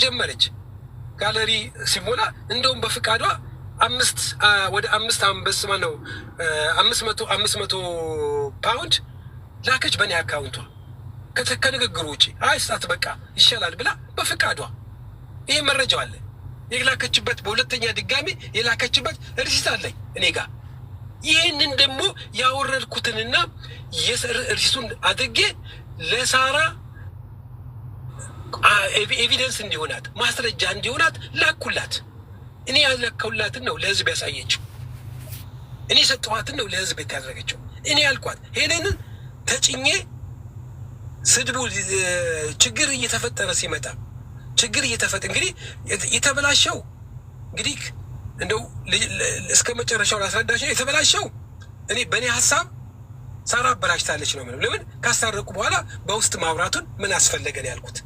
ጀመረች። ጋለሪ ሲሞላ እንደውም በፍቃዷ ወደ 500 ፓውንድ ላከች በእኔ አካውንቷ ከንግግሩ ውጭ። አይስጣት በቃ ይሻላል ብላ በፍቃዷ። ይሄ መረጃው አለ። የላከችበት በሁለተኛ ድጋሚ የላከችበት ሪሲት አለኝ እኔ ጋር። ይህንን ደግሞ ያወረድኩትንና ሪሲቱን አድርጌ ለሳራ ኤቪደንስ እንዲሆናት ማስረጃ እንዲሆናት ላኩላት። እኔ ያለከውላትን ነው ለህዝብ ያሳየችው። እኔ ሰጠኋትን ነው ለህዝብ ያደረገችው። እኔ ያልኳት ሄለንን ተጭኜ ስድቡ ችግር እየተፈጠረ ሲመጣ እንግዲህ የተበላሸው እንግዲህ እንደው እስከ መጨረሻው ላስረዳሽ ነው። የተበላሸው እኔ በእኔ ሀሳብ ሳራ አበላሽታለች ነው። ለምን ካስታረቁ በኋላ በውስጥ ማውራቱን ምን አስፈለገን ያልኩት።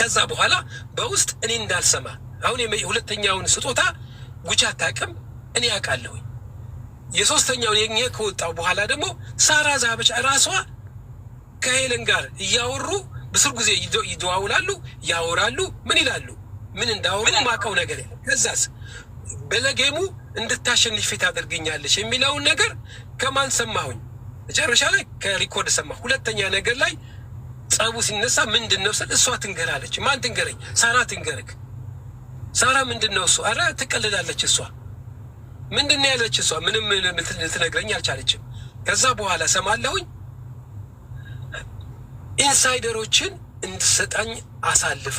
ከዛ በኋላ በውስጥ እኔ እንዳልሰማ አሁን ሁለተኛውን ስጦታ ጉቻ አታውቅም፣ እኔ ያውቃለሁኝ። የሶስተኛውን የኛ ከወጣው በኋላ ደግሞ ሳራ ዛበች ራሷ ከሄለን ጋር እያወሩ በስር ጊዜ ይደዋውላሉ፣ ያወራሉ። ምን ይላሉ? ምን እንዳወሩ ማቀው ነገር የለም። ከዛስ በለጌሙ እንድታሸንፍ ታደርገኛለች የሚለውን ነገር ከማን ሰማሁኝ? መጨረሻ ላይ ከሪኮርድ ሰማሁ። ሁለተኛ ነገር ላይ ጸቡ ሲነሳ ምንድን ነው ስል እሷ ትንገራለች። ማን ትንገረኝ? ሳራ ትንገርክ። ሳራ ምንድን ነው እሱ? አረ ትቀልዳለች እሷ። ምንድን ነው ያለች እሷ? ምንም ልትነግረኝ አልቻለችም። ከዛ በኋላ ሰማለሁኝ ኢንሳይደሮችን እንድሰጣኝ አሳልፋ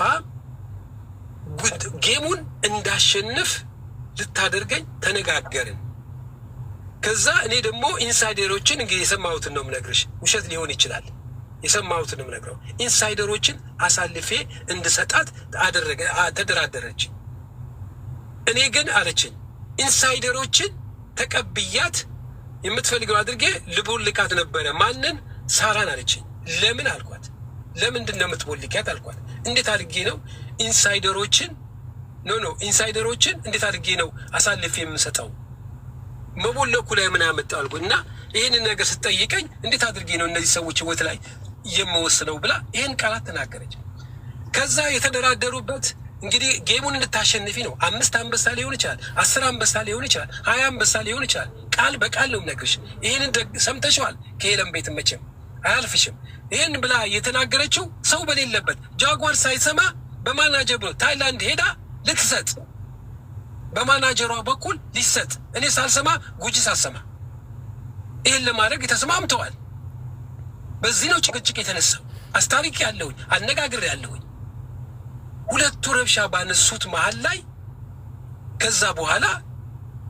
ጌሙን እንዳሸንፍ ልታደርገኝ ተነጋገርን። ከዛ እኔ ደግሞ ኢንሳይደሮችን እንግዲህ የሰማሁትን ነው የምነግርሽ፣ ውሸት ሊሆን ይችላል። የሰማሁትን ነው የምነግረው። ኢንሳይደሮችን አሳልፌ እንድሰጣት ተደራደረች። እኔ ግን አለችኝ ኢንሳይደሮችን ተቀብያት የምትፈልገው አድርጌ ልቦልቃት ነበረ። ማንን? ሳራን አለችኝ። ለምን አልኳት። ለምንድን ነው የምትቦልቂያት አልኳት። እንዴት አድርጌ ነው ኢንሳይደሮችን ኢንሳይደሮችን እንዴት አድርጌ ነው አሳልፌ የምንሰጠው? መቦለኩ ላይ ምን ያመጣው አልኩ። እና ይህንን ነገር ስትጠይቀኝ እንዴት አድርጌ ነው እነዚህ ሰዎች ህይወት ላይ የምወስነው ብላ ይህን ቃላት ተናገረች። ከዛ የተደራደሩበት እንግዲህ ጌሙን እንድታሸንፊ ነው። 5 አንበሳ ሊሆን ይችላል፣ 10 አንበሳ ሊሆን ይችላል፣ 20 አንበሳ ሊሆን ይችላል። ቃል በቃል ነው የምነግርሽ። ይህንን ሰምተሽዋል። ከሄለን ቤት መቼም አያልፍሽም። ይህን ብላ የተናገረችው ሰው በሌለበት ጃጓር ሳይሰማ በማናጀር ብሎ ታይላንድ ሄዳ ልትሰጥ በማናጀሯ በኩል ሊሰጥ እኔ ሳልሰማ ጉጂ ሳልሰማ ይህን ለማድረግ ተስማምተዋል። በዚህ ነው ጭቅጭቅ የተነሳው። አስታሪክ ያለሁኝ አነጋግር ያለሁኝ ሁለቱ ረብሻ ባነሱት መሀል ላይ ከዛ በኋላ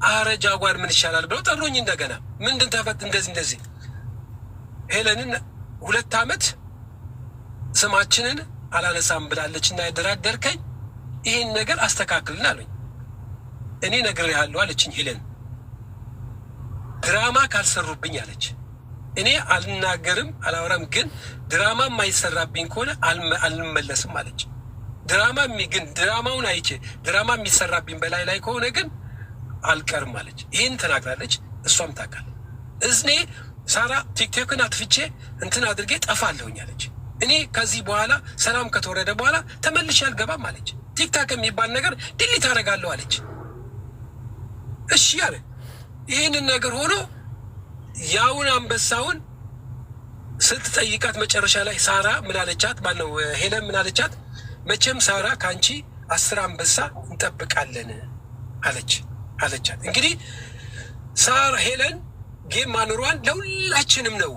አረ ጃጓር ምን ይሻላል ብለው ጠሩኝ። እንደገና ምንድን ተፈት እንደዚህ ሄለንን 2 ዓመት ስማችንን አላነሳም ብላለች እና ያደራደርከኝ ይህን ነገር አስተካክልን አሉኝ። እኔ ነግሬሃለሁ አለችኝ ሄለን። ድራማ ካልሰሩብኝ አለች። እኔ አልናገርም አላወራም፣ ግን ድራማ የማይሰራብኝ ከሆነ አልመለስም አለች። ግን ድራማውን አይቼ ድራማ የሚሰራብኝ በላይ ላይ ከሆነ ግን አልቀርም አለች። ይህን ተናግራለች። እሷም ታውቃለች። እኔ ሳራ ቲክቶክን አጥፍቼ እንትን አድርጌ ጠፋለሁኝ አለች። እኔ ከዚህ በኋላ ሰላም ከተወረደ በኋላ ተመልሼ አልገባም አለች። ቲክታክ የሚባል ነገር ድሊት አደርጋለሁ አለች። እሺ አለ። ይህንን ነገር ሆኖ ያውን አንበሳውን ስትጠይቃት መጨረሻ ላይ ሳራ ምን አለቻት? ማነው ሄለን ምን አለቻት? መቼም ሳራ ከአንቺ 10 አንበሳ እንጠብቃለን አለቻት። እንግዲህ ሳራ ሄለን ጌም ማኖሯን ለሁላችንም ነው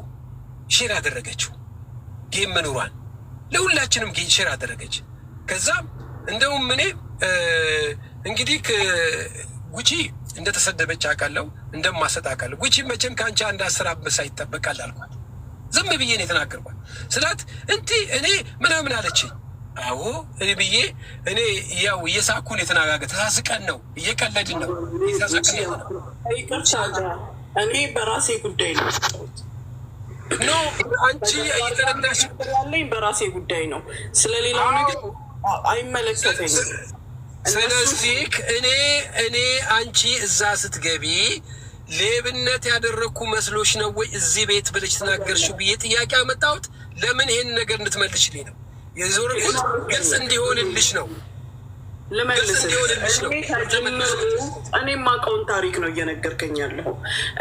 ሼር ያደረገችው። ጌም መኖሯን ለሁላችንም ሼር አደረገች። ከዛ እንደውም እኔ እንግዲህ ጉቺ እንደተሰደበች አውቃለሁ፣ እንደማሰጥ አውቃለሁ። ጉቺ መቼም ከአንቺ አንድ 10 አንበሳ ይጠበቃል አልኳት። ዝም ብዬ ነው የተናገርኳት። ስላት እኔ ምናምን አለችኝ። አዎ እኔ ብዬ እኔ ያው እየሳኩን የተናጋገ ተሳስቀን ነው እየቀለድን ነው እየሳሳቅን ነው። እኔ በራሴ ጉዳይ ነው ኖ አንቺ እየተረዳሽ ያለኝ በራሴ ጉዳይ ነው። ስለሌላው ነገር አይመለከተኝም። ስለዚህ እኔ አንቺ እዛ ስትገቢ ሌብነት ያደረግኩ መስሎሽ ነው ወይ እዚህ ቤት ብለሽ ተናገርሽው ብዬ ጥያቄ አመጣሁት። ለምን ይሄን ነገር እንድትመልሽልኝ ነው። የዞርኩት ግልጽ እንዲሆንልሽ ነው። ልመልስ እኔ የማውቀውን ታሪክ ነው እየነገርከኝ ያለው።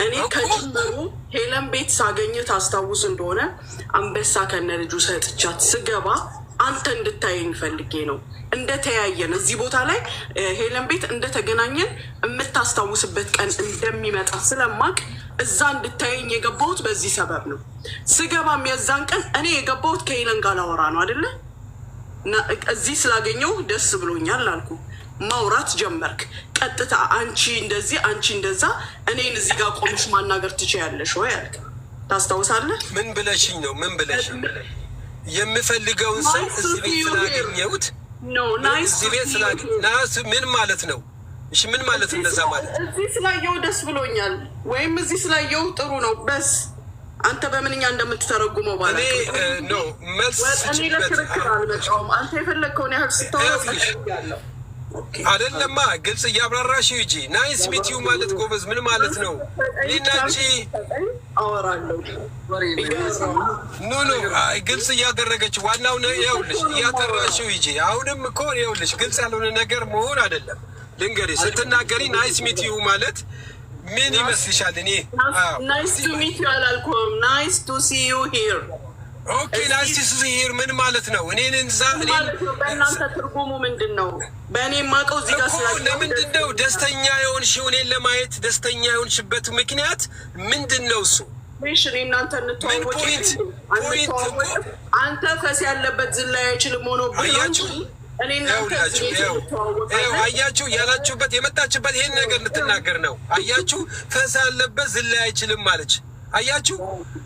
እኔ ከጅምሩ ሄለን ቤት ሳገኝ ታስታውስ እንደሆነ አንበሳ ከነ ልጁ ሰጥቻት ስገባ አንተ እንድታየኝ ፈልጌ ነው። እንደተያየን እዚህ ቦታ ላይ ሄለን ቤት እንደተገናኘን የምታስታውስበት ቀን እንደሚመጣ ስለማቅ እዛ እንድታየኝ የገባሁት በዚህ ሰበብ ነው። ስገባም የዛን ቀን እኔ የገባሁት ከሄለን ጋር ላወራ ነው አይደለ? እዚህ ስላገኘው ደስ ብሎኛል አልኩ። ማውራት ጀመርክ። ቀጥታ አንቺ እንደዚህ አንቺ እንደዛ እኔን እዚህ ጋር ቆምሽ ማናገር ትችያለሽ ወይ አልክ። ታስታውሳለህ? ምን ብለሽኝ ነው? ምን ብለሽኝ? የምፈልገውን ሰው እዚህ ቤት ስላገኘሁት እዚህ ቤት ስላገኘሁት ምን ማለት ነው? እሺ ምን ማለት ነው? እንደዛ ማለት እዚህ ስላየው ደስ ብሎኛል ወይም እዚህ ስላየው ጥሩ ነው በስ አንተ በምንኛ እንደምትተረጉመው ባለ ነው መልስ አንተ የፈለግከውን ያህል ስታወራለሁ አይደለማ። ግልጽ እያብራራሽ ሂጂ። ናይስ ሚት ዩ ማለት ጎበዝ ምን ማለት ነው? ሊናቺ አወራለሁ ኖ ግልጽ እያደረገች ዋናው ነው። ይኸውልሽ እያጠራሽው ሂጂ። አሁንም እኮ ይኸውልሽ ግልጽ ያልሆነ ነገር መሆን አይደለም። ልንገሪ ስትናገሪ ናይስ ሚት ዩ ማለት ምን ይመስልሻል? እኔ ናይስ ቱ ሚት ዩ አላልኩም። ናይስ ቱ ሲ ዩ ሂር። ኦኬ ናይስ ቱ ሲ ሂር ምን ማለት ነው? እኔን እንዛ በእናንተ ትርጉሙ ምንድን ነው? በእኔ የማውቀው እዚህ ጋር ለምንድን ነው ደስተኛ የሆንሽው? እኔን ለማየት ደስተኛ የሆንሽበት ምክንያት ምንድን ነው? እሱ ሽን እናንተ እንተዋወቅ። አንተ ፈስ ያለበት ዝላይ አይችልም ሆኖ አያችሁ አያችሁ ያላችሁበት የመጣችበት ይሄን ነገር እንድትናገር ነው። አያችሁ ፈሳ ያለበት ዝላይ አይችልም ማለች። አያችሁ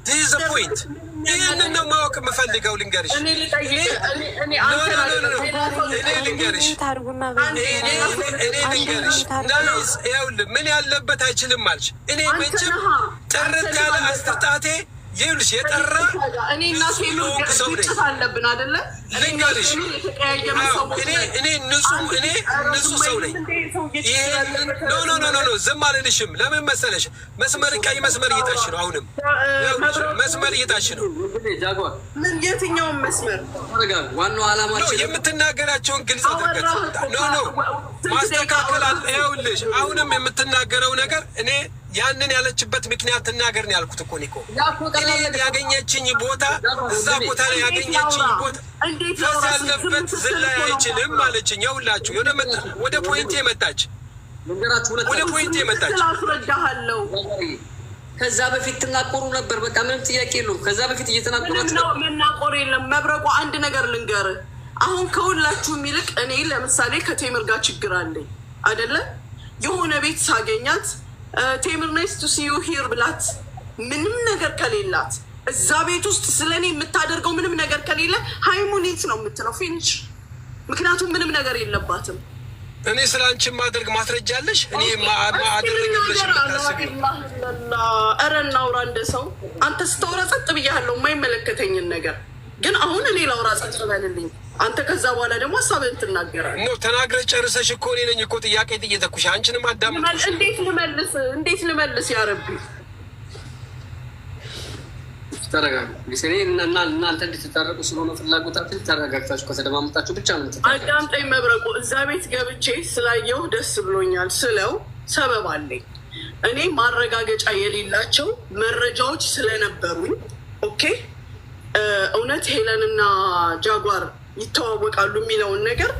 ዲዝ ፖይንት። ይህንን ነው ማወቅ የምፈልገው። ልንገርሽ እኔ ልንገርሽ ይኸውልህ ምን ያለበት አይችልም ማለች። እኔ መቼም ጥርት ያለ አስተጣቴ ይኸውልሽ የጠራ ሰው ነኝ። ልንገርሽ እኔ ንጹህ ሰው ነኝ። ኖ ዝም አልልሽም። ለምን መሰለሽ? መስመር ቀይ መስመር እየጣሽ ነው። አሁንም መስመር እየጣሽ ነው። የትኛውን መስመር? ዋናው ዓላማችን የምትናገራቸውን ግልጽ አድርገት ማስተካከል አለ። ይኸውልሽ አሁንም የምትናገረው ነገር እኔ ያንን ያለችበት ምክንያት ትናገር ነው ያልኩት እኮ ኒኮ። እኔ ያገኘችኝ ቦታ እዛ ቦታ ላይ ያገኘችኝ ቦታ ፈስ ያለበት ዝላይ አይችልም ማለችኝ። ይኸውላችሁ ወደ ፖይንቴ መጣች። ወደ ፖይንቴ መጣች። ከዛ በፊት ትናቆሩ ነበር። በቃ ምንም ጥያቄ የለውም። ከዛ በፊት እየተናቆራችሁ ነው። መናቆር የለም። መብረቁ አንድ ነገር ልንገርህ። አሁን ከሁላችሁም ይልቅ እኔ ለምሳሌ ከቴምር ጋር ችግር አለኝ አይደለ? የሆነ ቤት ሳገኛት ቴምር ናይስ ቱ ሲ ዩ ሂር ብላት ምንም ነገር ከሌላት እዛ ቤት ውስጥ ስለ እኔ የምታደርገው ምንም ነገር ከሌለ ሃይሙኒት ነው የምትለው ፊኒሽ። ምክንያቱም ምንም ነገር የለባትም። እኔ ስለ አንቺ ማድረግ ማስረጃ አለሽ? እኔ ማድረግ ብለሽ ኧረ እናውራ እንደ ሰው። አንተ ስታወራ ጸጥ ብያለሁ የማይመለከተኝን ነገር ግን አሁን እኔ ላውራ ጸጥ በልልኝ። አንተ ከዛ በኋላ ደግሞ ሀሳብህን ትናገራለህ። ኖ ተናግረሽ ጨርሰሽ እኮ እኔ ነኝ እኮ ጥያቄ ጥየተኩሽ አንቺንም አዳምጥሽ። እንዴት ልመልስ? ያረቢ ተረጋጉ። እናንተ እንድትታረቁ ስለሆነ ፍላጎታችን ተረጋግታችሁ ከተደማመጣችሁ ብቻ ነው። አዳምጠኝ መብረቁ። እዛ ቤት ገብቼ ስላየው ደስ ብሎኛል ስለው ሰበብ አለኝ። እኔ ማረጋገጫ የሌላቸው መረጃዎች ስለነበሩኝ ኦኬ እውነት ሄለንና ጃጓር ይተዋወቃሉ የሚለውን ነገር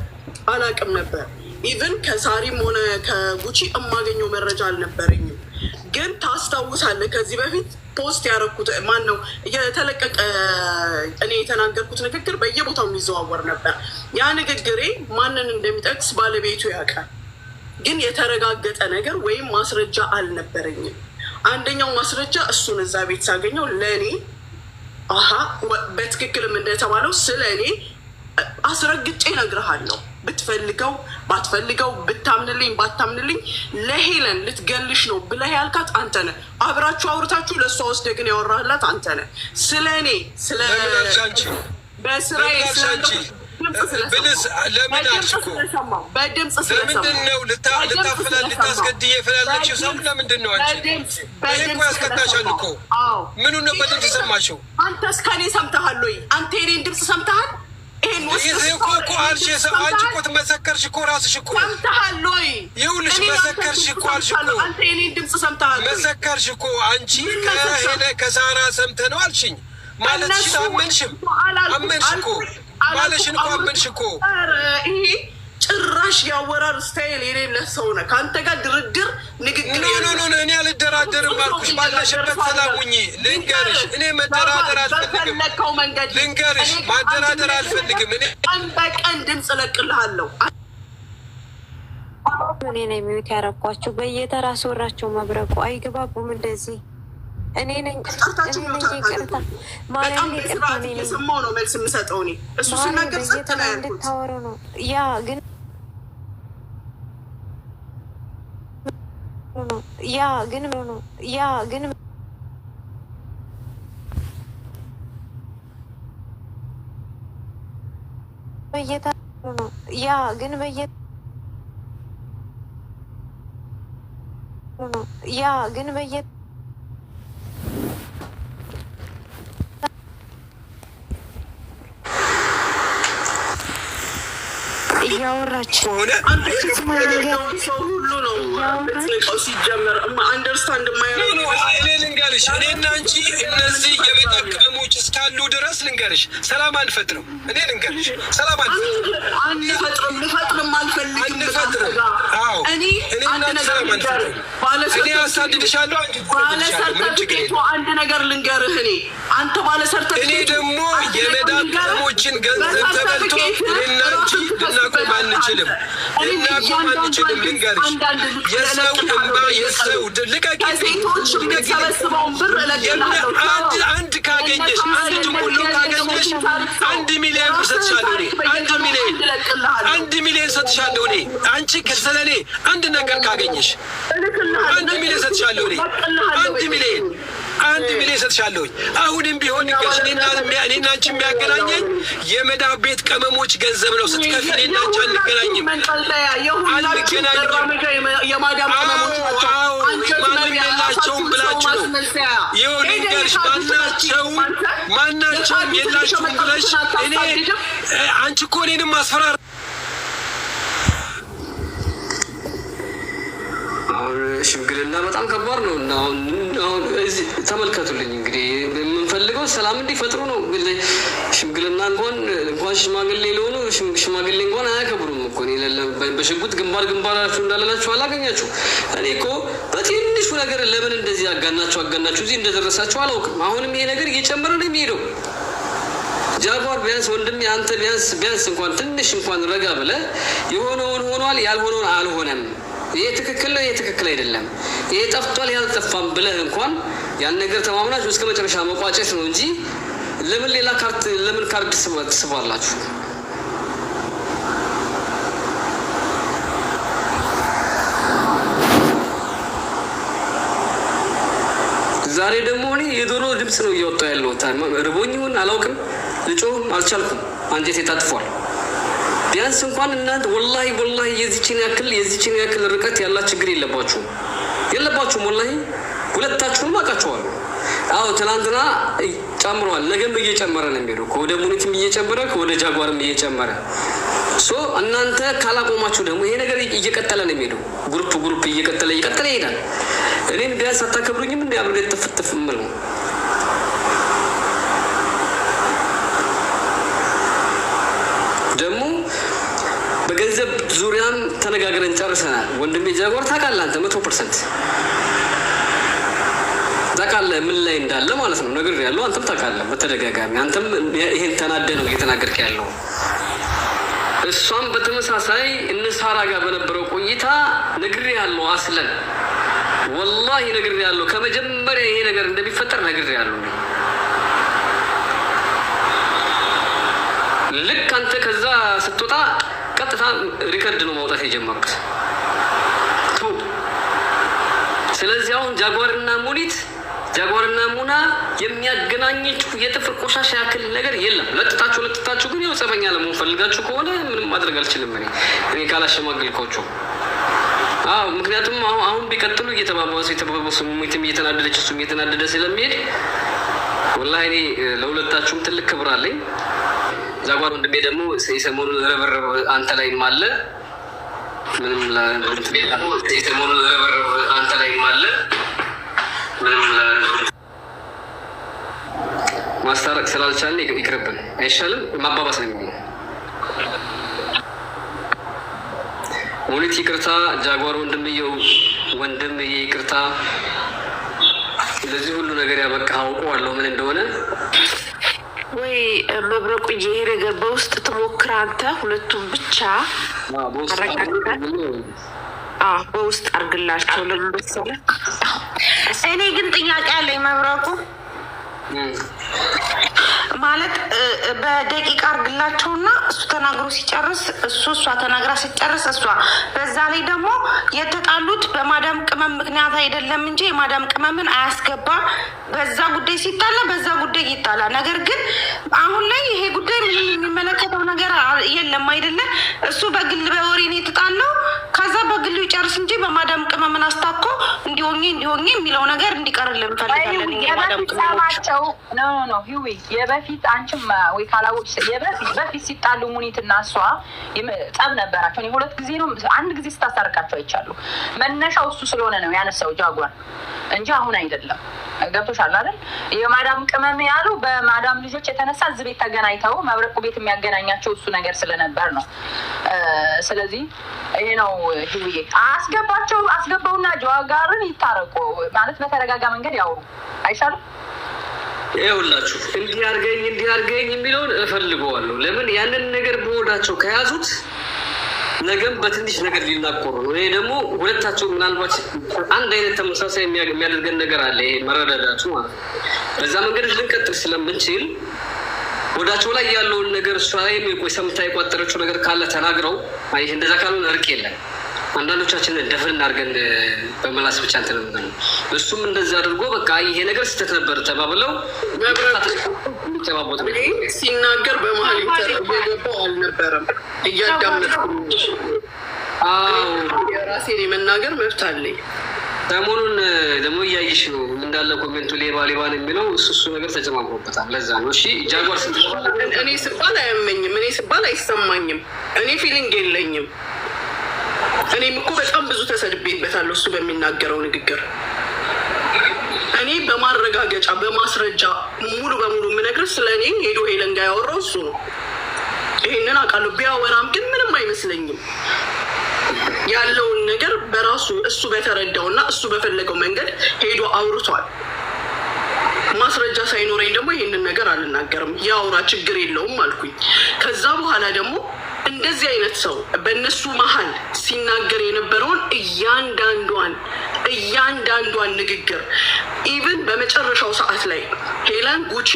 አላቅም ነበር። ኢቨን ከሳሪም ሆነ ከጉቺ የማገኘው መረጃ አልነበረኝም። ግን ታስታውሳለህ ከዚህ በፊት ፖስት ያደረኩት ማን ነው የተለቀቀ እኔ የተናገርኩት ንግግር በየቦታው የሚዘዋወር ነበር። ያ ንግግሬ ማንን እንደሚጠቅስ ባለቤቱ ያውቃል። ግን የተረጋገጠ ነገር ወይም ማስረጃ አልነበረኝም። አንደኛው ማስረጃ እሱን እዛ ቤት ሳገኘው ለእኔ በትክክልም እንደተባለው ስለ እኔ አስረግጬ እነግርሃለሁ። ብትፈልገው ባትፈልገው ብታምንልኝ ባታምንልኝ ለሄለን ልትገልሽ ነው ብለህ ያልካት አንተ ነህ። አብራችሁ አውርታችሁ ለእሷ ወስደህ ግን ያወራህላት አንተ ነህ። ስለ እኔ ስለ በስራዬ ለምን አልሽኮ? በድምፅ ለምንድን ነው ልታስገድዬ የፈላለችው ሰው ለምንድን ነው አንቺ? እኮ ያስከታሻል እኮ። ምኑ ነው በድምፅ ሰማሽው? አንተስ ከኔ ሰምተሃል ወይ? አንተ የኔን ድምፅ ሰምተሃል? ይሄን እኮ አልሽ አንቺ እኮ ትመሰከርሽ እኮ ራስሽ እኮ ሰምተሃል ወይ? ይኸውልሽ መሰከርሽ እኮ አልሽ እኮ አንተ የኔን ድምፅ ሰምተሃል ወይ? መሰከርሽ እኮ አንቺ ከሳራ ሰምተህ ነው አልሽኝ ማለትሽ አመንሽም አመንሽ እኮ ማለሽን እኮ አመንሽ እኮ ይሄ ጭራሽ ያወራር ስታይል የሌለ ሰው ነህ። ከአንተ ጋር ድርድር ንግግር ኖ እኔ አልደራደርም አልኩሽ። ባለሽበት ሰላም ሁኚ። ልንገርሽ እኔ መደራደር አልፈልግም። ልንገርሽ ማደራደር አልፈልግም። እኔ ቀን በቀን ድምፅ እለቅልሃለሁ። እኔ ነኝ የሚሉት ያረኳቸው በየተራ አስወራቸው መብረቁ አይገባቡም እንደዚህ እኔ ነኝ ይቅርታ ማርያም ይቅርታ እኔ ነኝ የሰማው ነው መልስ የምሰጠው እኔ እሱ ሲናገር ሰጥተና እንድታወሩ ነው ያ ግን በየ እያወራች ሆነ ሰው ሁሉ ነው ሲጀመር አንደርስታንድ እኔ ልንገርሽ እኔና አንቺ እነዚህ የቤተቀሞች እስካሉ ድረስ ልንገርሽ ሰላም አንፈጥርም። እኔ ልንገርሽ ሰላም አንፈጥርም ልፈጥርም አልፈልግም። እኔ አሳድድሻለሁ ባለሰርተፊኬቱ አንድ ነገር ልንገርህ አንተ ባለሰርተፊኬቱ እኔ ደግሞ የመዳብ ቀሞችን ገንዘብ ተበልቶ እኔና አንቺ ልናቆም አንችልም። ልንገርሽ የሰው እንባ የሰው ልቀቂ ሰበስበውን ብር እለቅልሃለሁ። አንድ ካገኘሽ አንድ ሙሉ ካገኘሽ 1 ሚሊዮን ብር ሰጥሻለሁ። 1 ሚሊዮን ሰጥሻለሁ። አንቺ ስለኔ አንድ ነገር ካገኘሽ 1 ሚሊዮን ሰጥሻለሁ። 1 ሚሊዮን ሰጥሻለሁ። አሁንም ቢሆን ንገርሽ እኔና አንቺ የሚያገናኘኝ የመዳብ ቤት ቀመሞች ገንዘብ ነው። ስትከፊ እኔና አንቺ አንገናኝም። ማንም የላቸውም ብላችሁ ነው ይሁን ንገርሽ ማናቸውም የላችሁም ብለሽ እኔ አንቺ እኮ እኔንም ማስፈራር ሽምግልና በጣም ከባድ ነው እና አሁን እዚህ ተመልከቱልኝ። እንግዲህ የምንፈልገው ሰላም እንዲፈጥሩ ነው። ሽምግልና እንኳን ሽማግሌ ለሆኑ ሽማግሌ እንኳን አያከብሩም እኮ በሽጉጥ ግንባራችሁ እንዳለላችሁ አላገኛችሁ። እኔ እኮ በትንሹ ነገር ለምን እንደዚህ አጋናችሁ እዚህ እንደደረሳችሁ አላውቅም። አሁንም ይሄ ነገር እየጨመረ ነው የሚሄደው። ጃጓር ቢያንስ ወንድሜ አንተ ቢያንስ እንኳን ትንሽ እንኳን ረጋ ብለህ የሆነውን ሆኗል ያልሆነውን አልሆነም፣ ይሄ ትክክል ነው፣ ይሄ ትክክል አይደለም፣ ይሄ ጠፍቷል፣ ያልጠፋም ብለህ እንኳን ያን ነገር ተማምናችሁ እስከ መጨረሻ መቋጨት ነው እንጂ ለምን ሌላ ካርድ ትስባላችሁ? ዛሬ ደግሞ እኔ የዶሮ ድምፅ ነው እያወጣሁ ያለሁት። ርቦኝ ይሁን አላውቅም፣ ልጮህም አልቻልኩም። አንጀቴ ታጥፏል። ቢያንስ እንኳን እናንተ ወላሂ የዚችን ያክል ርቀት ያላት ችግር የለባችሁም። ወላሂ ሁለታችሁም አውቃችኋለሁ። አዎ ትናንትና ጨምሯል፣ ነገም እየጨመረ ነው የሚሄደው። ከወደ ሙኒትም እየጨመረ ከወደ ጃጓርም እየጨመረ እናንተ ካላቆማችሁ ደግሞ ይሄ ነገር እየቀጠለ ነው የሚሄደው። ግሩፕ እየቀጠለ ይሄዳል። እኔም ቢያንስ አታከብሩኝም እንደ አብሬ ተፍተፍ ምል ነው። ደግሞ በገንዘብ ዙሪያም ተነጋግረን ጨርሰናል። ወንድሜ ጃጓር ታውቃለህ አንተ 100% ታውቃለህ ምን ላይ እንዳለ ማለት ነው። ነገር ያለው አንተም ታውቃለህ በተደጋጋሚ። አንተም ይሄን ተናደህ ነው እየተናገርክ ያለው። እሷም በተመሳሳይ እነሳራ ጋር በነበረው ቆይታ ነግሬሃለሁ። አስለን ወላሂ ነግሬሃለሁ። ከመጀመሪያ ይሄ ነገር እንደሚፈጠር ነግሬሃለሁ። ልክ አንተ ከዛ ስትወጣ ቀጥታ ሪከርድ ነው ማውጣት የጀመሩት። ስለዚህ አሁን ጃጓርና ሙና የሚያገናኘችሁ የጥፍር ቆሻሻ ያክል ነገር የለም። ለጥታችሁ ግን ያው ጸበኛ ለመሆን ፈልጋችሁ ከሆነ ምንም ማድረግ አልችልም እኔ ካላሸማገልኳችሁ። ምክንያቱም አሁን ቢቀጥሉ እየተባባሱ ሙኒትም እየተናደደች እሱም እየተናደደ ስለሚሄድ ወላሂ እኔ ለሁለታችሁም ትልቅ ክብር አለኝ። ጃጓር ወንድሜ ደግሞ የሰሞኑን ረበረብ አንተ ላይም አለ። ምንም የሰሞኑን ረበረብ አንተ ላይም አለ። ምንም ማስታረቅ ስላልቻልን ይቅርብን። አይሻልም? ማባባስ ነው የሚሆነው። ሙኒት ይቅርታ። ጃጓር ወንድምየው ወንድምዬ ይቅርታ። ለዚህ ሁሉ ነገር ያበቃ አውቀዋለሁ ምን እንደሆነ። ወይ መብረቁ እየሄደ በውስጥ ትሞክር አንተ ሁለቱም ብቻ በውስጥ አርግላቸው። ለምን መሰለህ? እኔ ግን ጥያቄ አለኝ መብረቁ ማለት በደቂቃ አርግላቸውና እሱ ተናግሮ ሲጨርስ እሷ ተናግራ ሲጨርስ እሷ በዛ ላይ ደግሞ የተጣሉት በማዳም ቅመም ምክንያት አይደለም እንጂ የማዳም ቅመምን አያስገባ። በዛ ጉዳይ ሲጣላ በዛ ጉዳይ ይጣላ። ነገር ግን አሁን ላይ ይሄ ጉዳይ ምንም የሚመለከተው ነገር የለም አይደለ? እሱ በግል በወሬ ነው የተጣለው። ከዛ በግሉ ይጨርስ እንጂ በማዳም ቅመምን አስታኮ እንዲሆኜ የሚለው ነገር እንዲቀርልን እንፈልጋለን። ነው ሂዊ የበፊት አንቺም ወይ ካላዎች በፊት ሲጣሉ ሙኒት እና እሷ ጠብ ነበራቸው። እኔ 2 ጊዜ ነው 1 ጊዜ ስታስታርቃቸው አይቻሉ። መነሻው እሱ ስለሆነ ነው ያነሳው ጃጓር እንጂ አሁን አይደለም። ገብቶሻል አይደል? የማዳም ቅመም ያሉ በማዳም ልጆች የተነሳ እዚህ ቤት ተገናኝተው መብረቁ ቤት የሚያገናኛቸው እሱ ነገር ስለነበር ነው። ስለዚህ ይሄ ነው ሂዊ አስገባውና ጃጓርን ይታረቁ ማለት በተረጋጋ መንገድ ያው አይሻልም? ይኸውላችሁ እንዲህ አድርገኝ የሚለውን እፈልገዋለሁ። ለምን ያንን ነገር በወዳቸው ከያዙት ነገም በትንሽ ነገር ሊናቆሩ ነው። ይሄ ደግሞ ሁለታቸው ምናልባት አንድ አይነት ተመሳሳይ የሚያደርገን ነገር አለ። ይሄ መረዳዳቱ ማለት ነው። በዛ መንገድ ልንቀጥል ስለምንችል ወዳቸው ላይ ያለውን ነገር እሷ ላይ ሰምታ የቋጠረችው ነገር ካለ ተናግረው አይ እንደዛ ካልሆነ እርቅ የለም። አንዳንዶቻችን ደፍን አድርገን በመላስ ብቻ እንትን ነው። እሱም እንደዛ አድርጎ በቃ ይሄ ነገር ስህተት ነበር ተባብለው ሲናገር በመሀል የገባው አልነበረም። እያዳመጥኩኝ የራሴን የመናገር መብት አለኝ። ሰሞኑን ደግሞ እያየሽ ነው እንዳለ ኮሜንቱ ሌባ ነው የሚለው እሱ ነገር ተጨማምሮበታል። ለዛ ነው እሺ። ጃጓር እኔ ስባል አያመኝም፣ እኔ ስባል አይሰማኝም፣ እኔ ፊሊንግ የለኝም። እኔም እኮ በጣም ብዙ ተሰድቤበታለሁ እሱ በሚናገረው ንግግር። እኔ በማረጋገጫ በማስረጃ ሙሉ በሙሉ የምነግርህ ስለ እኔ ሄዶ ሄለን ጋር ያወራው እሱ ነው። ይሄንን አውቃለሁ። ቢያወራም ግን ምንም አይመስለኝም። ያለውን ነገር በራሱ እሱ በተረዳውና እሱ በፈለገው መንገድ ሄዶ አውርቷል። ማስረጃ ሳይኖረኝ ደግሞ ይሄንን ነገር አልናገርም። ያውራ ችግር የለውም አልኩኝ። ከዛ በኋላ ደግሞ እንደዚህ አይነት ሰው በእነሱ መሀል ሲናገር የነበረውን እያንዳንዷን ንግግር ኢቭን በመጨረሻው ሰዓት ላይ ሄለን ጉቺ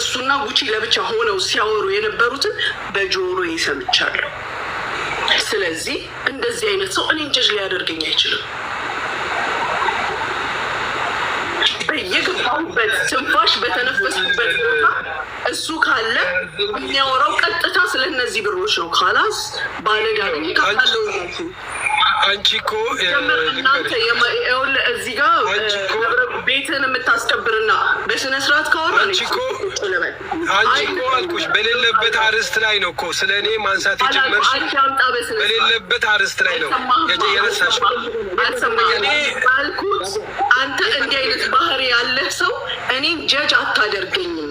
እሱና ጉቺ ለብቻ ሆነው ሲያወሩ የነበሩትን በጆሮ ይሰምቻለሁ። ስለዚህ እንደዚህ አይነት ሰው እኔን ጀጅ ሊያደርገኝ አይችልም። በየገባሁበት ትንፋሽ በተነፈስኩበት ቦታ እሱ ካለ የሚያወራው ቀጥታ ስለነዚህ ብሮች ነው። ካላስ ባለዳ ካለው አንቺ እኮ እናንተ እዚህ ጋር ቤትን የምታስከብርና በስነ ስርዓት ካወራ አንቺ እኮ አልኩሽ በሌለበት አርስት ላይ ነው እኮ ስለ እኔ ማንሳት የጀመርሽ። በሌለበት አርስት ላይ ነው የረሳሽ። አልኩት አንተ እንዲህ አይነት ባህሪ ያለህ ሰው እኔን ጀጅ አታደርገኝም።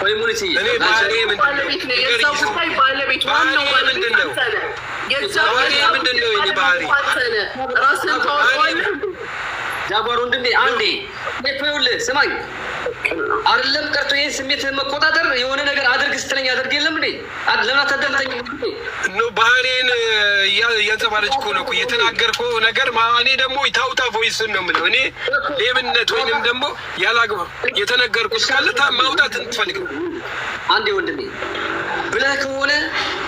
እኔ ባህሪ ባለቤት ነው የዛው ጉዳይ ባለቤት ዋናው ባለቤት ነው። ምንድን ነው የኔ ባህሪ? ራስን ታወቀዋለህ። ጃጓር ወንድሜ አንዴ ይኸውልህ ስማኝ፣ አይደለም ቀርቶ ይሄን ስሜት መቆጣጠር የሆነ ነገር አድርግ ስትለኝ አድርግ የለም እንዴ? ለምን አታዳምጠኝ? ባህሪን እያንጸባረች እኮ ነው እየተናገርኩ ነገር። እኔ ደግሞ ታውታ ቮይስን ነው የምለው። እኔ ሌብነት ወይንም ደግሞ ያላግባብ የተነገርኩት ካለ ማውጣት እንትፈልግ አንዴ ወንድሜ ብለህ ከሆነ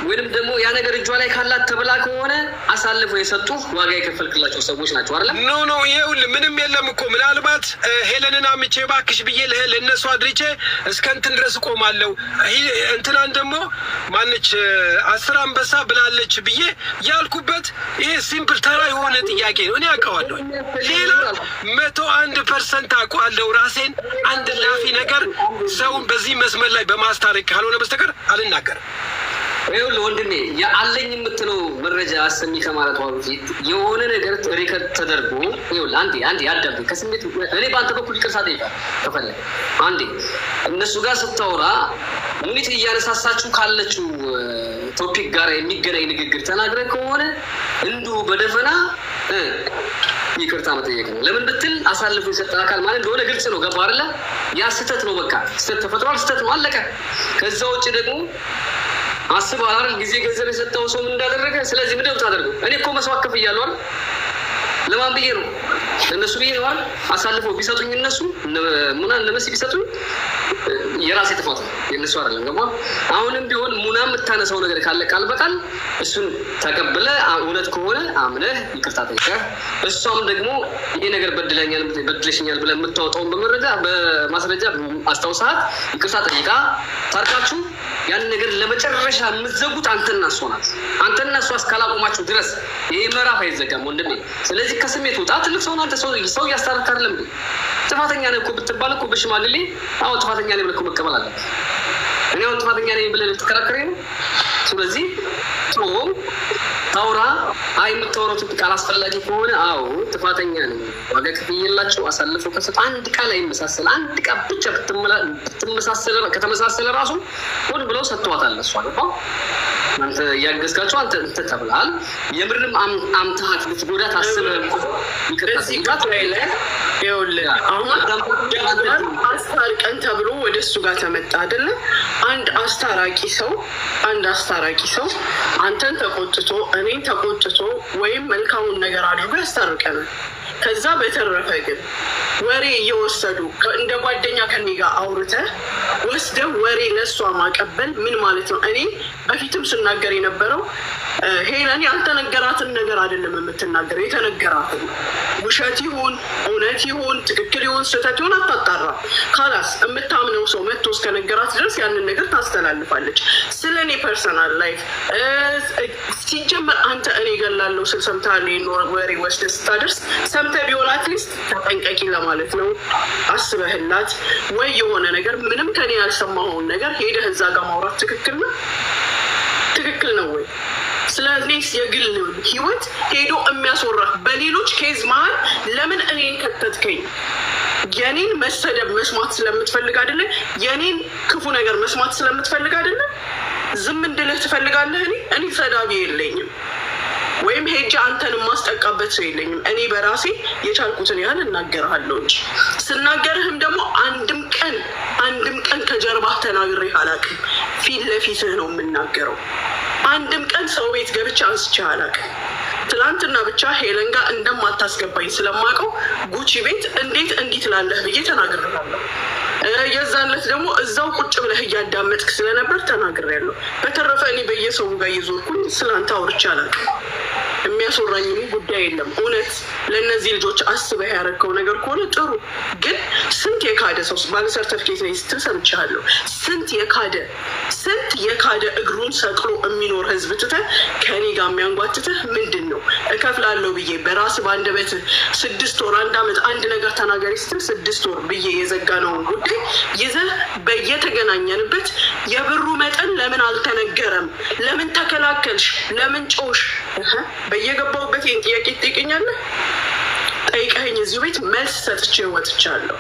ወይንም ደግሞ ያ ነገር እጇ ላይ ካላት ተብላ ከሆነ አሳልፈው የሰጡ ዋጋ የከፈልክላቸው ሰዎች ናቸው አይደል? ኖ ይኸውልህ ምንም የለም እኮ ምናልባት ሄለንን አምቼ እባክሽ ብዬ ለእነሱ አድርቼ እስከ እንትን ድረስ እቆማለሁ። እንትናን ደግሞ ማነች 10 አንበሳ ብላለች ብዬ ያልኩበት ይሄ ሲምፕል ተራ የሆነ ጥያቄ ነው። እኔ አውቀዋለሁ። ሌላ 101% አውቀዋለሁ ራሴን። አንድ ላፊ ነገር ሰውን በዚህ መስመር ላይ በማስታረቅ ካልሆነ በስተቀር አልናገርም። ይኸውልህ ወንድሜ አለኝ የምትለው መረጃ አሰሚ ከማለት በፊት የሆነ ነገር ሪከርድ ተደርጎ ይኸውልህ አንዴ አዳምጥ። ከስሜት እኔ በአንተ በኩል ይቅርታ ጠይቃለሁ ከፈለግ አንዴ እነሱ ጋር ስታወራ ሙኒት እያነሳሳችሁ ካለችው ቶፒክ ጋር የሚገናኝ ንግግር ተናግረህ ከሆነ እንዲሁ በደፈና ይቅርታ መጠየቅ ነው። ለምን ብትል አሳልፎ የሰጠ አካል ማለት እንደሆነ ግልጽ ነው። ገባህ አይደለ? ያ ስህተት ነው። በቃ ስህተት ተፈጥሯል። ስህተት ነው፣ አለቀ። ከዛ ውጭ ደግሞ አስበህ አይደል ጊዜ ገንዘብ የሰጠው ሰው ምን እንዳደረገ። ስለዚህ ምንድን ነው የምታደርገው? እኔ እኮ መስዋዕት ከፍያለሁ አይደል? ለማን ብዬ ነው? ለእነሱ ብዬ ነው አይደል? አሳልፈው ቢሰጡኝ እነሱ ሙናን ለመሲ ቢሰጡኝ የራሴ ጥፋት ነው፣ የእነሱ አይደለም። ገባህ? አሁንም ቢሆን ሙና የምታነሳው ነገር ካለ ቃል በቃል እሱን ተቀብለህ እውነት ከሆነ አምነህ ይቅርታ ጠይቀህ፣ እሷም ደግሞ ይሄ ነገር በድለሽኛል ብለህ የምታወጣውን በማስረጃ አስታውሳት ይቅርታ ጠይቃ ታርቃችሁ ያንን ነገር ለመጨረሻ የምትዘጉት አንተና እሷ ናት። አንተና እሷ እስካላቆማችሁ ድረስ ይሄ ምዕራፍ አይዘጋም ወንድሜ። ስለዚህ ከስሜት ውጣ። ትልቅ ሰው አንተ ሰው እያስታረክ አይደለም። ጥፋተኛ ነህ እኮ ብትባል እኮ በሽማግሌ አሁን ጥፋተኛ ነኝ ብለህ እኮ መቀበል አለብህ። እኔ አሁን ጥፋተኛ ነኝ ብለህ ልትከራከረኝ ነው? ስለዚህ ታውራ የምታወራው ቃል አስፈላጊ ከሆነ አዎ ጥፋተኛ ነኝ ዋጋ ከፍዬላቸው አሳልፈው ከሰጡ አንድ ቃል አይመሳሰል አንድ ቃል ብቻ ከተመሳሰለ ራሱ ሆን ብለው ሰጥተዋታል። እሷ ገባህ? አንተ እያገዝካቸው አንተ ተብለሃል። የምርም አምታሃት ልትጎዳት አስበህ ይቅርታ ይኸውልህ አሁን አስታርቀን ተብሎ ወደ እሱ ጋር ተመጣ አይደለ? አንድ አስታራቂ ሰው አንተን ተቆጥቶ እኔን ተቆጥቶ ወይም መልካሙን ነገር አድርጎ ያስታርቀናል። ከዛ በተረፈ ግን ወሬ እየወሰዱ እንደ ጓደኛ ከኔ ጋር አውርተህ ወስደህ ወሬ ለእሷ ማቀበል ምን ማለት ነው? እኔ በፊትም ስናገር የነበረው ሄለን ያልተነገራትን ነገር አይደለም የምትናገረው፣ የተነገራትን ውሸት ይሁን እውነት ይሁን ትክክል ይሁን ስህተት ይሁን አታጣራ። ካላስ የምታምነው ሰው መጥቶ እስከነገራት ድረስ ያንን ነገር ታስተላልፋለች። ስለ እኔ ፐርሰናል ላይፍ ሲጀመር አንተ እኔ ገላለሁ ስል ሰምተሃል ወሬ ወስደህ ስታደርስ ሰምተህ ቢሆን አትሊስት ተጠንቀቂ ለማለት ነው አስበህላት ወይ የሆነ ነገር ምንም ከኔ ያልሰማኸውን ነገር ሄደህ እዛ ጋር ማውራት ትክክል ነው ወይ? ስለዚህ የግል ህይወት ሄዶ የሚያስወራ በሌሎች ኬዝ መሀል ለምን እኔን ከተትከኝ? የኔን መሰደብ መስማት ስለምትፈልግ አይደለ? የኔን ክፉ ነገር መስማት ስለምትፈልግ አይደለ? ዝም እንድልህ ትፈልጋለህ? እኔ ሰዳቢ የለኝም ወይም ሄጄ አንተን የማስጠቃበት ሰው የለኝም። እኔ በራሴ የቻልኩትን ያህል እናገርሃለሁ እንጂ ስናገርህም ደግሞ አንድም ቀን ከጀርባህ ተናግሬህ አላውቅም። ፊት ለፊትህ ነው የምናገረው። አንድም ቀን ሰው ቤት ገብቼ አንስቼ አላውቅም። ትላንትና ብቻ ሄለን ጋር እንደማታስገባኝ ስለማውቀው ጉቺ ቤት እንዴት እንዲህ ትላለህ ብዬ ተናግሬሃለሁ። የዛለት ደግሞ እዛው ቁጭ ብለህ እያዳመጥክ ስለነበር ተናግሬያለሁ። በተረፈ እኔ በየሰው ጋር እየዞርኩኝ ስለአንተ አውርቼ አላውቅም። የሚያስወራኝም ጉዳይ የለም። እውነት ለእነዚህ ልጆች አስበህ ያደረግከው ነገር ከሆነ ጥሩ። ግን ስንት የካደ ሰው ባለ ሰርተፍኬት ላይ ስትል ሰምቻለሁ። ስንት የካደ እግሩን ሰቅሎ የሚኖር ህዝብ ትተህ ከኔ ጋር የሚያንጓትትህ ምንድን ነው? እከፍላለሁ ብዬ በራስ በአንደበትህ 6 ወር 1 ዓመት አንድ ነገር ተናገሪ ስትል 6 ወር ብዬ የዘጋነውን ጉዳይ ይዘህ በየተገናኘንበት የብሩ መጠን ለምን አልተነገረም? ለምን ተከላከልሽ? ለምን ጮሽ? በየገባሁበት ይህን ጥያቄ ትጠይቀኛለህ? ጠይቀኸኝ እዚሁ ቤት መልስ ሰጥቼ ወጥቻለሁ።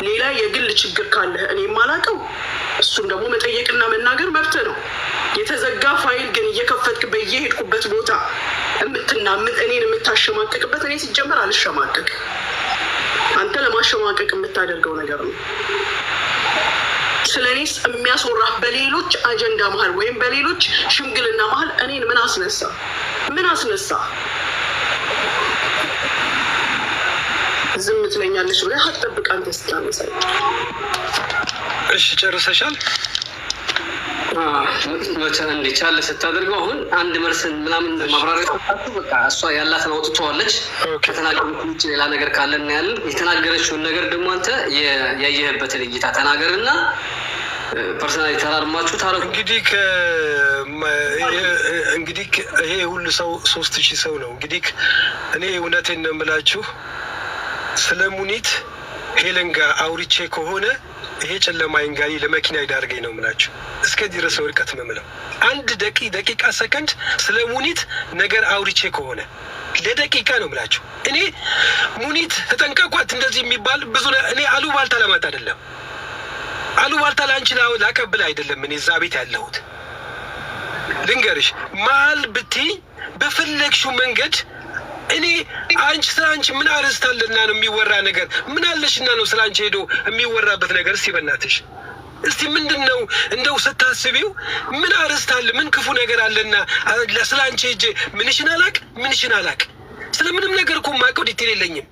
ሌላ የግል ችግር ካለህ እኔ የማላውቀው እሱን ደግሞ መጠየቅና መናገር መብት ነው። የተዘጋ ፋይል ግን እየከፈትክ በየሄድኩበት ቦታ እኔን የምታሸማቀቅበት እኔ ሲጀመር አልሸማቀቅ። አንተ ለማሸማቀቅ የምታደርገው ነገር ነው። ስለ እኔስ የሚያስወራ በሌሎች አጀንዳ መሀል ወይም በሌሎች ሽምግልና መሀል እኔን ምን አስነሳ? ዝም ትለኛለች ብለህ አትጠብቅ። አንተ ስታነሳኝ እሺ ጨርሰሻል? መቼ እንዲቻል ስታደርገው አሁን አንድ መልስን ምናምን ማብራሪያ በቃ እሷ ያላትን አውጥተዋለች። ከተናገረች ውጭ ሌላ ነገር ካለ እናያለን። የተናገረችውን ነገር ደግሞ አንተ ያየህበትን እይታ ተናገርና ፐርሰናሊ ተራርማችሁ ታረቁ። እንግዲህ ይሄ ሁሉ ሰው 3000 ሰው ነው። እንግዲህ እኔ እውነቴን ነው የምላችሁ ስለ ሙኒት ሄለን ጋር አውርቼ ከሆነ ይሄ ጨለማ ይንጋሪ ለመኪና ይዳርገኝ ነው የምላችሁ። እስከዚህ ድረስ ወርቀት ነው የምለው። አንድ ደቂቃ ሰከንድ ስለ ሙኒት ነገር አውርቼ ከሆነ ለደቂቃ ነው የምላችሁ። እኔ ሙኒት ተጠንቀቋት እንደዚህ የሚባል ብዙ እኔ አሉባልታ ለማለት አይደለም፣ አሉባልታ ለአንቺ ላቀብል አይደለም። እኔ እዛ ቤት ያለሁት ልንገርሽ፣ መሀል ብትይ በፈለግሽው መንገድ እኔ አንቺ ስለ አንቺ ምን አረስታለና ነው የሚወራ ነገር? ምን አለሽና ነው ስለ አንቺ ሄዶ የሚወራበት ነገር? እስቲ በእናትሽ እስቲ ምንድን ነው እንደው ስታስቢው ምን አረስታለ? ምን ክፉ ነገር አለና ስለ አንቺ ሄጄ ምንሽን አላቅ? ስለ ምንም ነገር እኮ የማውቀው ዲቴል የለኝም።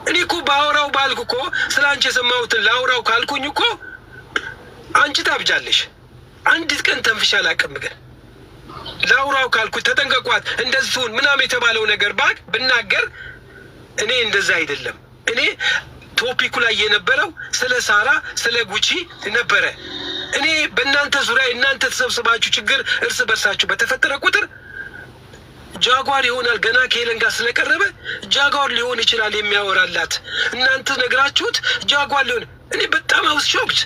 እኔ እኮ ባወራው ባልኩ እኮ ስለ አንቺ የሰማሁትን ላውራው ካልኩኝ እኮ አንቺ ታብጃለሽ። አንዲት ቀን ተንፍሻ አላውቅም። ግን ላውራው ካልኩኝ ተጠንቀቋት እንደዚሁን ምናምን የተባለው ነገር ብናገር እኔ እንደዛ አይደለም። እኔ ቶፒኩ ላይ የነበረው ስለ ሳራ ስለ ጉቺ ነበረ። እኔ በእናንተ ዙሪያ እናንተ ተሰብስባችሁ ችግር እርስ በርሳችሁ በተፈጠረ ቁጥር ጃጓር ይሆናል። ገና ከሄለን ጋር ስለቀረበ ጃጓር ሊሆን ይችላል የሚያወራላት። እናንተ ነግራችሁት ጃጓር ሊሆን እኔ በጣም አውስሾክት።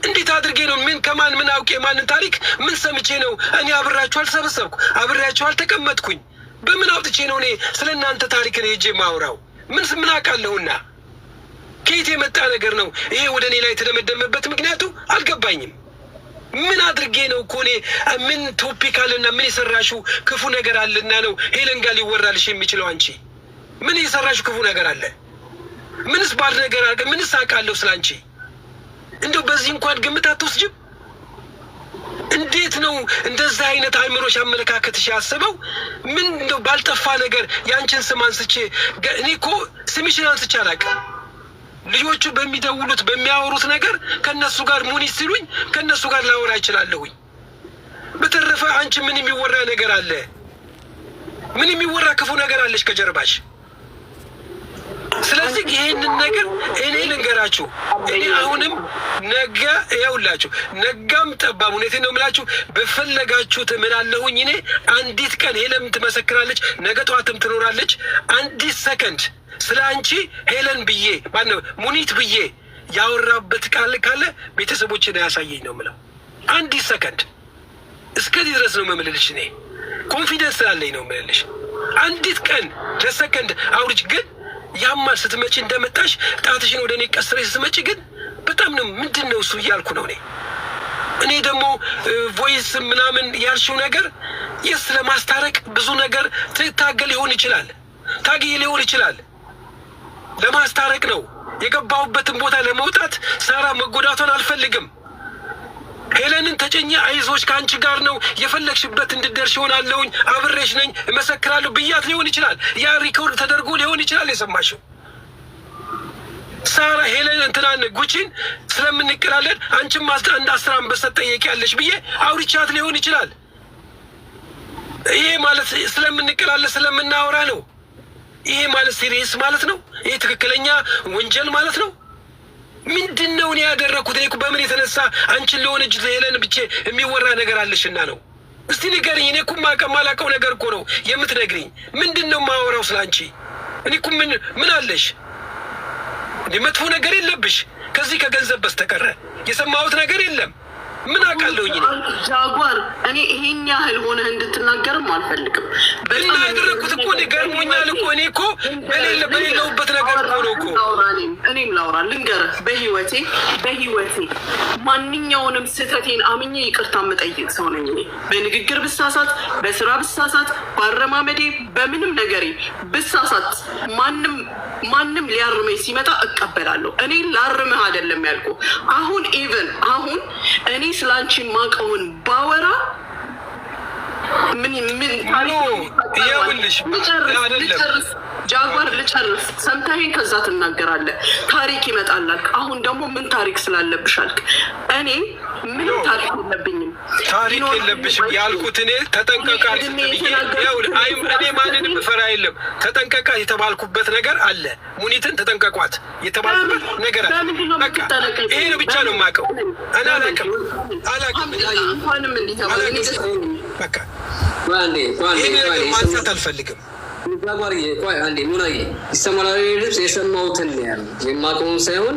እንዴት አድርጌ ነው ምን ከማን ምን አውቄ ማንን ታሪክ ምን ሰምቼ ነው እኔ አብራችሁ አልሰበሰብኩ አብሬያችሁ አልተቀመጥኩኝ? በምን አውጥቼ ነው እኔ ስለ እናንተ ታሪክ ነው ሄጄ ማውራው? ምን አውቃለሁና ከየት የመጣ ነገር ነው ይሄ ወደ እኔ ላይ የተደመደመበት? ምክንያቱ አልገባኝም። ምን አድርጌ ነው እኮ እኔ ምን ቶፒክ አለና ምን የሰራሽው ክፉ ነገር አለና ነው ሄለን ጋር ሊወራልሽ የሚችለው? አንቺ ምን የሰራሽው ክፉ ነገር አለ? ምንስ ባድ ነገር አለ? ምንስ አውቃለሁ ስላንቺ? እንደው በዚህ እንኳን ግምት አትወስጅም? እንዴት ነው እንደዛ አይነት አይምሮሽ አመለካከትሽ ያሰበው? ምን እንደው ባልጠፋ ነገር ያንቺን ስም አንስቼ እኔ እኮ ስምሽን አንስቼ አላውቅም። ልጆቹ በሚደውሉት በሚያወሩት ነገር ከነሱ ጋር ሙኒት ሲሉኝ ከነሱ ጋር ላወራ እችላለሁኝ። በተረፈ አንቺ ምን የሚወራ ነገር አለ? ምን የሚወራ ክፉ ነገር አለሽ ከጀርባሽ? ስለዚህ ይሄንን ነገር እኔ ልንገራችሁ። እኔ አሁንም ነገ ያውላችሁ ነጋም ጠባም እውነቴን ነው የምላችሁ። በፈለጋችሁት እምላለሁኝ። እኔ አንዲት ቀን ሄለን ትመሰክራለች፣ ነገ ጠዋትም ትኖራለች። አንዲት ሰከንድ ስለ አንቺ ሄለን ብዬ ማነው ሙኒት ብዬ ያወራበት ቃል ካለ ቤተሰቦችን ያሳየኝ ነው የምለው። አንዲት ሰከንድ እስከዚህ ድረስ ነው የምልልሽ። እኔ ኮንፊደንስ ስላለኝ ነው የምልልሽ። አንዲት ቀን ለሰከንድ አውርጅ። ግን ያማል ስትመጪ እንደመጣሽ ጣትሽን ወደ እኔ ቀስረሽ ስትመጪ ግን በጣም ነው ምንድን ነው እሱ እያልኩ ነው እኔ ደግሞ ቮይስ ምናምን ያልሽው ነገር የስ ለማስታረቅ ብዙ ነገር ትታገል ሊሆን ይችላል፣ ታግይ ሊሆን ይችላል። ለማስታረቅ ነው የገባሁበትን ቦታ ለመውጣት። ሳራ መጎዳቷን አልፈልግም። ሄለንን ተጨኘ አይዞች ከአንቺ ጋር ነው የፈለግሽበት እንድደርሽ ይሆናለሁኝ አብሬሽ ነኝ እመሰክራለሁ ብያት ሊሆን ይችላል። ያ ሪኮርድ ተደርጎ ሊሆን ይችላል የሰማሽው። ሳራ ሄለን እንትናን ጉቺን ስለምንቀላለን አንቺም አንድ 10 አንበሳ ጠየቂያለሽ ብዬ አውርቻት ሊሆን ይችላል። ይሄ ማለት ስለምንቀላለን ስለምናወራ ነው። ይሄ ማለት ሲሪየስ ማለት ነው። ይሄ ትክክለኛ ወንጀል ማለት ነው። ምንድን ነው እኔ ያደረኩት? እኔ በምን የተነሳ አንቺን ለሆነ እጅ ሄለን ብቻ የሚወራ ነገር አለሽና ነው? እስቲ ንገሪኝ። እኔ እኮ ማላውቀው ነገር እኮ ነው የምትነግሪኝ። ምንድን ነው የማወራው ስለ አንቺ? እኔ እኮ ምን አለሽ? እንደ መጥፎ ነገር የለብሽ ከዚህ ከገንዘብ በስተቀረ የሰማሁት ነገር የለም። ምን አውቃለሁኝ እኔ ጃጓር። እኔ ይሄን ያህል ሆነህ እንድትናገርም አልፈልግም። እና ያደረኩት እኮ ገርሞኛል እኮ እኔ እኮ በሌለውበት ነገር እኮ ነው እኮ። እኔም ላውራ ልንገርህ፣ በህይወቴ ማንኛውንም ስህተቴን አምኜ ይቅርታ የምጠይቅ ሰው ነኝ እኔ። በንግግር ብሳሳት፣ በስራ ብሳሳት፣ በአረማመዴ በምንም ነገሬ ብሳሳት ማንም ሊያርመኝ ሲመጣ እቀበላለሁ። እኔ ላርምህ አይደለም ያልኩ። አሁን እኔ ስላንቺ ማቀውን ባወራ ምን ይኸውልሽ ጃጓር ልጨርስ፣ ሰምተኸኝ ከዛ ትናገራለህ። ታሪክ ይመጣላል። አሁን ደግሞ ምን ታሪክ ስላለብሻልክ? እኔ ምንም ታሪክ የለብኝም። ታሪክ የለብሽም ያልኩት እኔ ተጠንቀቃ እኔ ማንንም ፈራ የለም። ተጠንቀቃ የተባልኩበት ነገር አለ። ሙኒትን ተጠንቀቋት የተባልኩበት ነገር አለ። በቃ ይሄ ነው ብቻ ነው የማውቀው። እኔ አላውቅም። በቃ ይሄ ማንሳት አልፈልግም። አንዴ ሙናዬ ይሰማል። ልብስ የሰማሁትን ያለው የማውቀውን ሳይሆን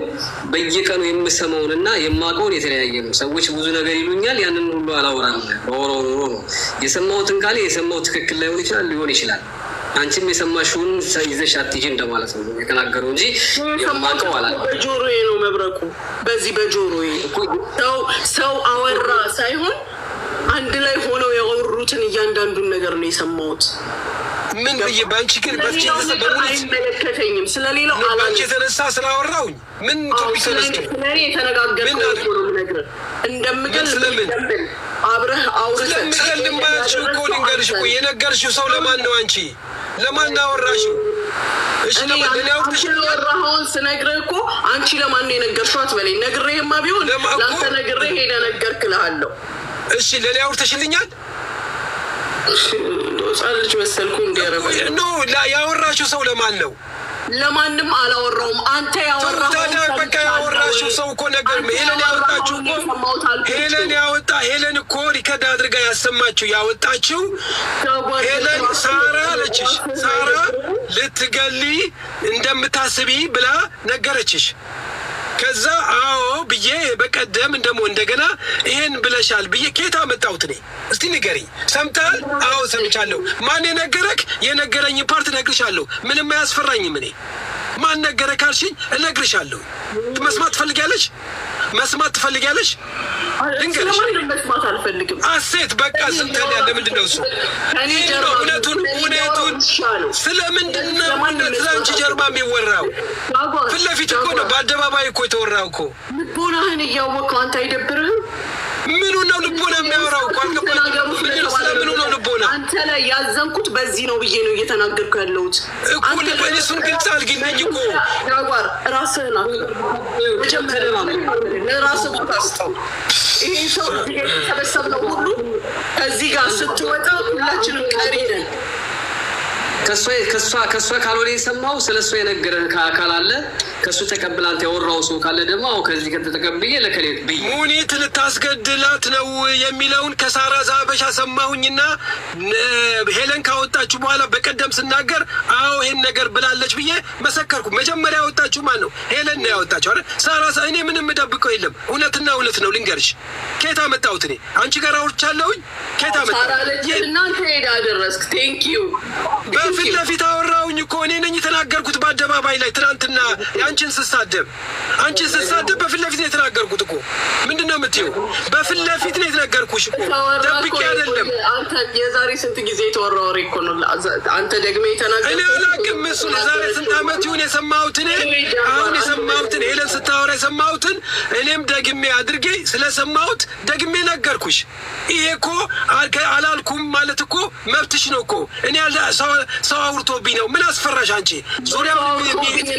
በየቀኑ የምሰማውንና የማውቀውን የተለያየ ነው። ሰዎች ብዙ ነገር ይሉኛል። ያንን ሁሉ አላወራም። በወራው ኑሮ ነው የሰማሁትን ካለ የሰማው ትክክል ላይሆን ይችላል፣ ሊሆን ይችላል። አንቺም የሰማሽውን ይዘሽ አትይጂ እንደማለት ነው የተናገረው እንጂ የማውቀው አላለም። በጆሮዬ ነው መብረቁ። በዚህ በጆሮዬ ሰው አወራ ሳይሆን አንድ ላይ ሆነው ያወሩትን እያንዳንዱን ነገር ነው የሰማሁት። ምን ብዬ ባንቺ ግን አይመለከተኝም። ስለሌላው ባንቺ የተነሳ ስላወራሁኝ ምን ቶፒክ ተነስቶ ስለኔ የተነጋገርኩት ነው የምነግርህ። እንደምገል አብረህ አውርተህ ስለምገልማችሁ እኮ ልንገርሽ እኮ የነገርሽው ሰው ለማን ነው? አንቺ ለማን አወራሽው? እሺ ለማን ያወራኸውን ስነግርህ እኮ አንቺ ለማን ነው የነገርሽው አትበለኝ። ነግሬህማ ቢሆን ለአንተ ነግሬህ ሄደህ ነገርክ እልሃለሁ። እሺ ለኔ አውርተሽልኛል? ልጅ መሰልኩ እንዲያረባ ኖ ያወራሽው ሰው ለማን ነው? ለማንም አላወራውም። አንተ ያወራሽው ሰው እኮ ነገር ሄለን ያወጣችሁ እኮ ሄለን እኮ ሪከርድ አድርጋ ያሰማችሁ ያወጣችሁ ሄለን ሳራ አለችሽ። ሳራ ልትገሊ እንደምታስቢ ብላ ነገረችሽ። ከዛ አዎ ብዬ በቀደም እንደሞ እንደገና ይሄን ብለሻል ብዬ ኬታ መጣሁት። እኔ እስቲ ንገሪኝ፣ ሰምተሃል? አዎ ሰምቻለሁ። ማን የነገረክ? የነገረኝ ፓርት እነግርሻለሁ። ምንም አያስፈራኝም። እኔ ማን ነገረክ ካልሽኝ እነግርሻለሁ። መስማት ትፈልጊያለሽ? መስማት ትፈልጊያለሽ? ልንገርሽ። መስማት አልፈልግም። አሴት በቃ ስንተኛ ለምንድን ነው እሱ? እውነቱን ስለምንድን ነው ስለ አንቺ ጀርባ የሚወራው? ፊት ለፊት እኮ ነው፣ በአደባባይ እኮ የተወራው እኮ። ልቦናህን እያወቅኸው አንተ አይደብርህም? ምኑ ነው ልቦና የሚያወራው? ስለምኑ ነው ልቦና? አንተ ላይ ያዘንኩት በዚህ ነው ብዬ ነው እየተናገርኩ ያለሁት እኮ። እሱን ግልጽ አድርጊልኝ እኮ። ጋር ራስህን ለራስህ ቦታ ስጠው። ይሄ ሰው የተሰበሰብነው ሁሉ ከዚህ ጋር ስትወጣ ሁላችንም ቀሪ ነን። ከሷ ካልሆነ የሰማው ስለሷ የነገረህ አካል አለ። ከሱ ተቀብላ አንተ ያወራው ሰው ካለ ደግሞ አው ከዚህ ከተቀብዬ ለከሌት ብዬ ሙኒት ልታስገድላት ነው የሚለውን ከሳራ ዛበሻ ሰማሁኝና ሄለን ካወጣችሁ በኋላ በቀደም ስናገር አዎ ይሄን ነገር ብላለች ብዬ መሰከርኩ። መጀመሪያ ያወጣችሁ ማን ነው? ሄለን ነው ያወጣችሁ አይደል? ሳራ እኔ ምንም ደብቀው የለም። እውነትና እውነት ነው። ልንገርሽ ኬታ መጣሁት። እኔ አንቺ ጋር አውርቻለሁኝ። ኬታ መጣሁት። እናንተ ሄዳ አደረስክ። ቴንክ ዩ በፊት ለፊት አወራሁኝ እኮ እኔ ነኝ የተናገርኩት በአደባባይ ላይ ትናንትና። አንቺን ስሳደብ በፊት ለፊት ነው የተናገርኩት እኮ። ምንድን ነው የምትይው? በፊት ለፊት ነው የተናገርኩሽ እኮ፣ ደብቄ አይደለም። አንተ የዛሬ ስንት ጊዜ የተወራ ወሬ እኮ ነው። አንተ ደግሜ የተናገርኩት እኔ አላውቅም። እሱን የዛሬ ስንት ዓመት ይሁን የሰማሁት እኔ አሁን የሰማሁትን ሄለን ስታወራ የሰማሁትን እኔም ደግሜ አድርጌ ስለሰማሁት ደግሜ ነገርኩሽ። ይሄ እኮ አላልኩም ማለት እኮ መብትሽ ነው እኮ። እኔ ሰው አውርቶብኝ ነው። ምን አስፈራሽ አንቺ? ዙሪያው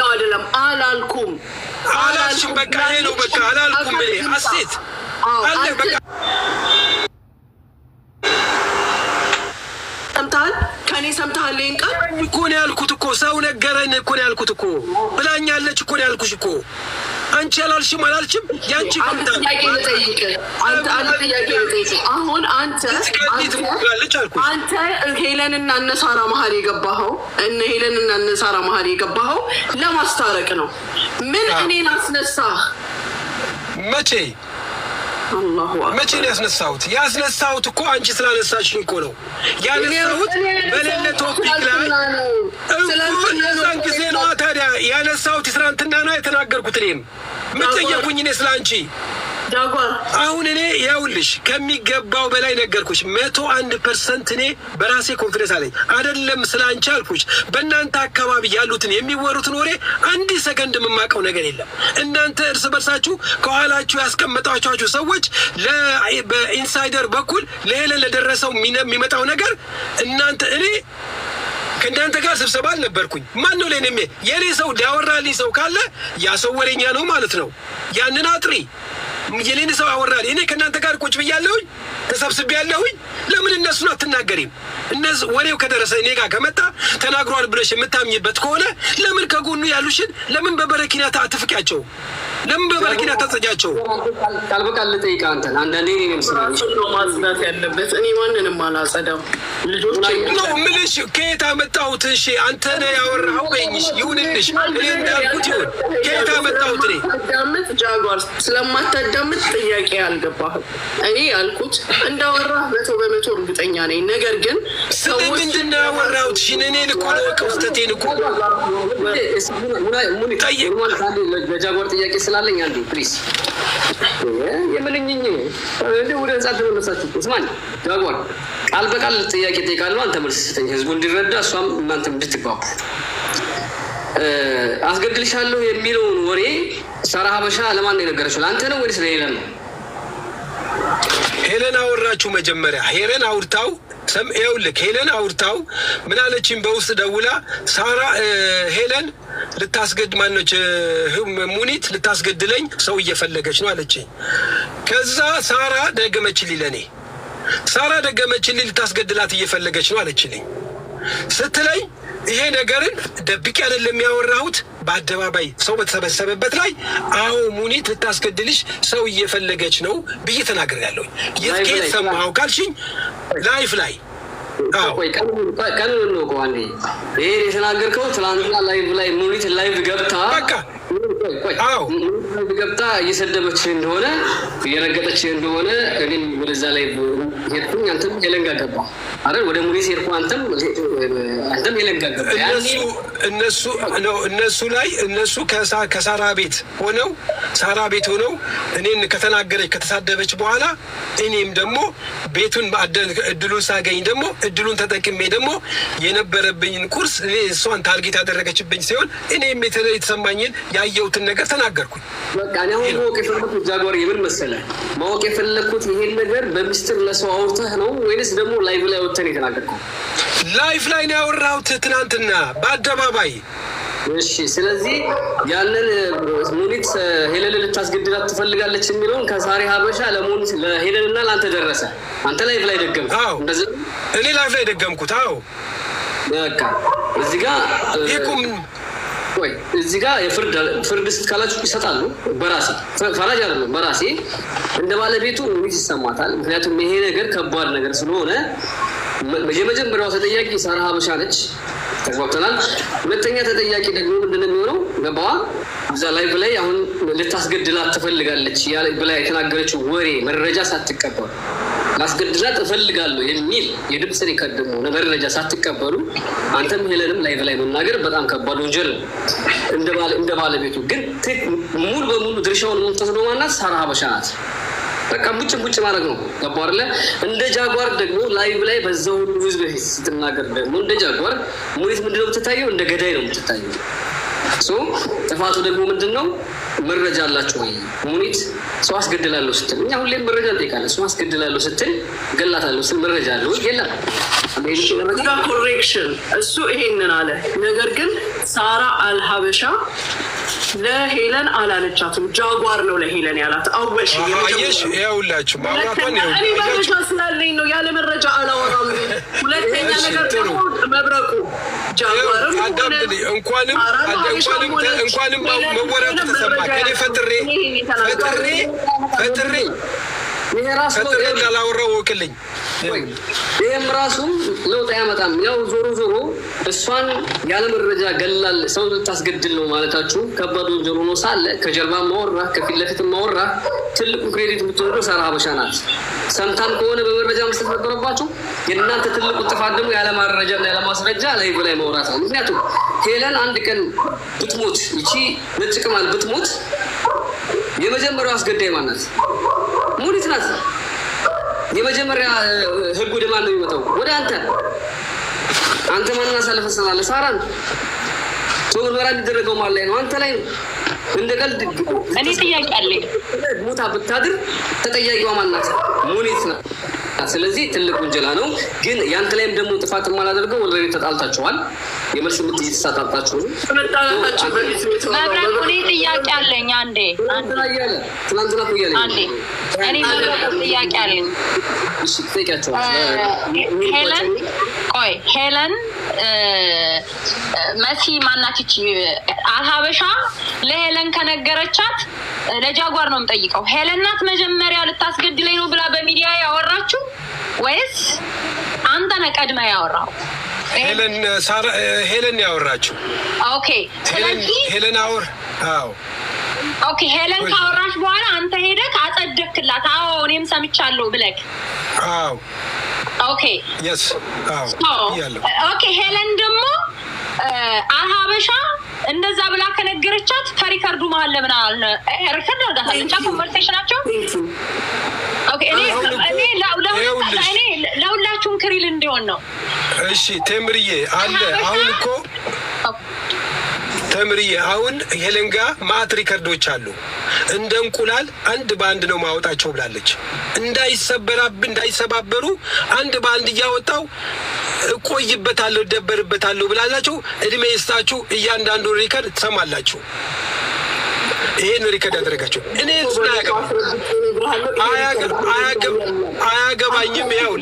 ነው አይደለም። አላልኩም አላልሽም። በቃ ይሄ ነው በቃ አላልኩም። እኔ አሴት አለ በቃ ሰምተሃል? ከኔ ሰምተሃል? ይሄን ቃል እኮ ነው ያልኩት እኮ። ሰው ነገረን እኮ ነው ያልኩት እኮ። ብላኛለች እኮ ነው ያልኩሽ እኮ። አንቺ አላልሽም አላልሽም? ያንቺ ኮንታክት ጥያቄ ልጠይቅ። አሁን አንተ ሄለንና እነ ሳራ መሀል የገባኸው ለማስታረቅ ነው። ምን እኔን አስነሳህ? መቼ ነው ያስነሳሁት? ያስነሳሁት እኮ አንቺ ስላነሳሽኝ እኮ ነው ያነሳሁት። በሌለ ቶፒክ ላይ እዛን ጊዜ ነዋ። ታዲያ ያነሳሁት ትናንትና ነው የተናገርኩት። እኔም የምትጠየቁኝ እኔ ስለ አንቺ ጃጓር አሁን እኔ ያውልሽ ከሚገባው በላይ ነገርኩሽ። 101% እኔ በራሴ ኮንፊደንስ አለኝ። አይደለም ስለ አንቺ አልኩሽ። በእናንተ አካባቢ ያሉትን የሚወሩትን ወሬ አንድ ሰከንድ የማውቀው ነገር የለም። እናንተ እርስ በርሳችሁ ከኋላችሁ ያስቀመጣችሁ ሰዎች በኢንሳይደር በኩል ለሄለን ለደረሰው የሚመጣው ነገር እናንተ እኔ ከእናንተ ጋር ስብሰባ አልነበርኩኝ። ማን ነው ለኔ የኔ ሰው ዳወራልኝ ሰው ካለ ያ ሰው ወሬኛ ነው ማለት ነው። ያንን አጥሪ የኔን ሰው አወራልኝ። እኔ ከእናንተ ጋር ቁጭ ብያለሁኝ፣ ተሰብስቤያለሁኝ። ለምን እነሱን አትናገሪም? እነዚህ ወሬው ከደረሰ እኔ ጋር ከመጣ ተናግሯል ብለሽ የምታምኝበት ከሆነ ለምን ከጎኑ ያሉሽን ለምን በበረኪና አትፍቂያቸው? ለምን በበረኪና ታጸጃቸው? ቃል በቃል ልጠይቅ አንተን። አንዳንዴ እኔ ነው ማጽዳት ያለበት። እኔ ማንንም አላጸዳም። ልጆች ነው ምልሽ ከየት አመጣሁት? እሺ አንተ ነህ ያወራኸው በይኝሽ ይሁንልሽ። እኔ እንዳልኩት ይሁን። ከየት አመጣሁት? እኔ አዳምጥ ጃጓር፣ ስለማታዳምጥ ጥያቄ አልገባህም። እኔ ያልኩት እንዳወራህ 100% እርግጠኛ ነኝ። ነገር ግን ሰዎች ምንድን ነው ያወራሁት? እሺ እኔ ልኮ ነው ቀውስተቴን እኮ ለጃጓር ጥያቄ ስላለኝ አንዴ ፕሊዝ የምልኝኝ ወደ ህንጻት ተመለሳችሁ። ስማኝ ጃጓር፣ ቃል በቃል ጥያቄ ጠይቃለሁ። አንተ መልስ ስጠኝ፣ ህዝቡ እንዲረዳ፣ እሷም እናንተም እንድትግባቡ። አስገድልሻለሁ የሚለውን ወሬ ሳራ ሀበሻ ለማን ነው የነገረችው? ለአንተ ነው ወይስ ለሄለን ነው? ሄለን አወራችሁ መጀመሪያ። ሄለን አውርታው ይኸውልህ ሄለን አውርታው ምን አለችኝ? በውስጥ ደውላ ሳራ ሄለን ልታስገድ ማነች ሙኒት ልታስገድለኝ ሰው እየፈለገች ነው አለችኝ። ከዛ ሳራ ደገመችልኝ፣ ለኔ ሳራ ደገመችልኝ፣ ልታስገድላት እየፈለገች ነው አለችልኝ። ስትለኝ ይሄ ነገርን ደብቄ አይደለም ያወራሁት፣ በአደባባይ ሰው በተሰበሰበበት ላይ አዎ ሙኒት ልታስገድልሽ ሰው እየፈለገች ነው ብዬ ተናግሬያለሁ። የት ከየት ሰማኸው ካልሽኝ ላይፍ ላይ ቀኑን ነው ከዋንዴ ይሄ የተናገርከው ትላንትና ላይቭ ላይ ሙኒት ላይቭ ገብታ ገብታ እየሰደበች እንደሆነ እየረገጠች እንደሆነ እኔም ወደዛ ላይ ሄድኩኝ። አንተም የለንጋ ገባ አይደል? ወደ ሙኒት ሄድኩ። አንተም የለንጋ ገባ። እነሱ ላይ እነሱ ከሳራ ቤት ሆነው እኔን ከተናገረች ከተሳደበች በኋላ እኔም ደግሞ ቤቱን እድሉን ሳገኝ ደግሞ እድሉን ተጠቅሜ ደግሞ የነበረብኝን ቁርስ እሷን ታርጌት ያደረገችብኝ ሲሆን እኔም የተሰማኝን ያየሁትን ነገር ተናገርኩኝ። በቃ እኔ አሁን ማወቅ የፈለኩት ጃጓር የምን መሰለህ፣ ማወቅ የፈለኩት ይሄን ነገር በሚስጥር ለሰው አውርተህ ነው ወይንስ ደግሞ ላይቭ ላይ ወጥተህ የተናገርከው? ላይቭ ላይ ነው ያወራሁት ትናንትና በአደባባይ። እሺ፣ ስለዚህ ያንን ሙኒት ሄለን ልታስገድላት ትፈልጋለች የሚለውን ከሳሪ ሀበሻ ለሙኒት ለሄለንና ለአንተ ደረሰ። አንተ ላይቭ ላይ ደገምኩት። እንደዚህ እኔ ላይቭ ላይ ደገምኩት። አዎ በቃ እዚህ ጋር ወይ እዚህ ጋር ፍርድ ስትካላችሁ ይሰጣሉ። በራሴ ፈራጅ አይደለም፣ በራሴ እንደ ባለቤቱ ሙኒት ይሰማታል። ምክንያቱም ይሄ ነገር ከባድ ነገር ስለሆነ የመጀመሪያው ተጠያቂ ሳራ ሀበሻ ነች። ተግባብተናል። ሁለተኛ ተጠያቂ ደግሞ ምንድነው የሚሆነው? ገባዋ እዛ ላይቭ ላይ አሁን ልታስገድላት ትፈልጋለች ብላ የተናገረችው ወሬ መረጃ ሳትቀበሉ ላስገድላት እፈልጋለሁ የሚል የድምፅ ሪከርድ ደግሞ መረጃ ሳትቀበሉ አንተም ሄለንም ላይቭ ላይ መናገር በጣም ከባድ ወንጀል ነው። እንደ ባለቤቱ ግን ሙሉ በሙሉ ድርሻውን የምትወስደው ማናት? ሳራ ሀበሻ ናት። በቃ ቡጭ ማድረግ ነው። ገባህ አይደለ? እንደ ጃጓር ደግሞ ላይቭ ላይ በዛው ሁሉ ህዝብ በፊት ስትናገር ደግሞ እንደ ጃጓር ሙኒት ምንድነው የምትታየው? እንደ ገዳይ ነው የምትታየው። ጥፋቱ ደግሞ ምንድነው? መረጃ አላችሁ ወይ? ሙኒት ሰው አስገድላለሁ ስትል እኛ ሁሌም መረጃ እንጠይቃለን። ሰው አስገድላለሁ ስትል ገላታለሁ ስትል መረጃ አለ ወይ? የለም። ኮሬክሽን እሱ ይሄንን አለ። ነገር ግን ሳራ አልሀበሻ ለሄለን አላለቻትም። ጃጓር ነው ለሄለን ያላት። አወሽ ይኸውላችሁ እኔ መረጃ ስላለኝ ነው፣ ያለ መረጃ አላወራም። ሁለተኛ ነገር ደግሞ መብረቁ ጃጓርም እንኳንም መወራቱ ተሰማ። ከኔ ፈጥሬ እንዳላወራው ወክልኝ። ይህም ራሱ ለውጥ አያመጣም። ያው ዞሮ እሷን ያለ መረጃ ገላል ሰው ልታስገድል ነው ማለታችሁ ከባድ ወንጀል ሆኖ ሳለ ከጀርባ ማወራ ከፊት ለፊት ማወራ ትልቁ ክሬዲት የምትወስደው ሳራ ሀበሻ ናት። ሰምታን ከሆነ በመረጃ መስጠት ነበረባቸው። የእናንተ ትልቁ ጥፋት ደግሞ ያለ ማረጃ እና ያለ ማስረጃ ላይቭ ላይ ማውራት ነው። ምክንያቱም ሄለን አንድ ቀን ብትሞት ይቺ ነጭ ቅማል ብትሞት የመጀመሪያው አስገዳይ ማናት? ሙኒት ናት። የመጀመሪያ ህግ ወደ ማን ነው የሚመጣው? ወደ አንተ። አንተ ማንን አሳልፈህ ትሰጣለህ? ሳራን ምርመራ የሚደረገው ማን ላይ ነው? አንተ ላይ ነው። እንደ ቀልድ እኔ ጥያቄ አለኝ። ሞታ ብታድር ተጠያቂዋ ማን ናት? ሙኒት ናት። ስለዚህ ትልቅ ወንጀላ ነው። ግን ያንተ ላይም ደግሞ ጥፋት ማላደርገው ወልሬዲ ተጣልታችኋል። የመልስ ምት እየተሳጣጣችሁ ነው። መብረቁ እኔ ጥያቄ አለኝ። አንዴ ትናንትና ቆያለኝ አንዴ እኔ መብረቁ ጥያቄ አለኝ። እሺ ትጠይቂያቸዋል። ሄለን መሲ ማናት ይቺ አልሀበሻ ለሄለን ከነገረቻት ለጃጓር ነው የምጠይቀው። ሄለን ናት መጀመሪያ ልታስገድለኝ ነው ብላ በሚዲያ ያወራችሁ ወይስ አንተ ነህ ቀድመ ያወራው? ሄለን ያወራችሁ። ኦኬ ስለዚህ ሄለን አዎ ኦኬ ሄለን ካወራሽ በኋላ አንተ ሄደህ አጸደቅላት? አዎ እኔም ሰምቻለሁ ብለህ? አዎ ኦኬ yes ኦኬ ሄለን ደግሞ አልሀበሻ እንደዛ ብላ ከነገረቻት ከሪከርዱ መሀል ለምን አለ ሪከርድ አድርጋታለች? ኮንቨርሴሽናቸው ኦኬ እኔ ለሁላችሁም ክሪል እንዲሆን ነው። እሺ ቴምርዬ አለ አሁን እኮ ተምርዬ አሁን ሄለን ጋር ማት ሪከርዶች አሉ። እንደ እንቁላል አንድ በአንድ ነው ማውጣቸው ብላለች። እንዳይሰባበሩ አንድ በአንድ እያወጣው እቆይበታለሁ ደበርበታለሁ ብላላችሁ። እድሜ ይስጣችሁ። እያንዳንዱ ሪከርድ ትሰማላችሁ። ይሄን ሪከርድ ያደረጋችሁ እኔ አያገባኝም። ያው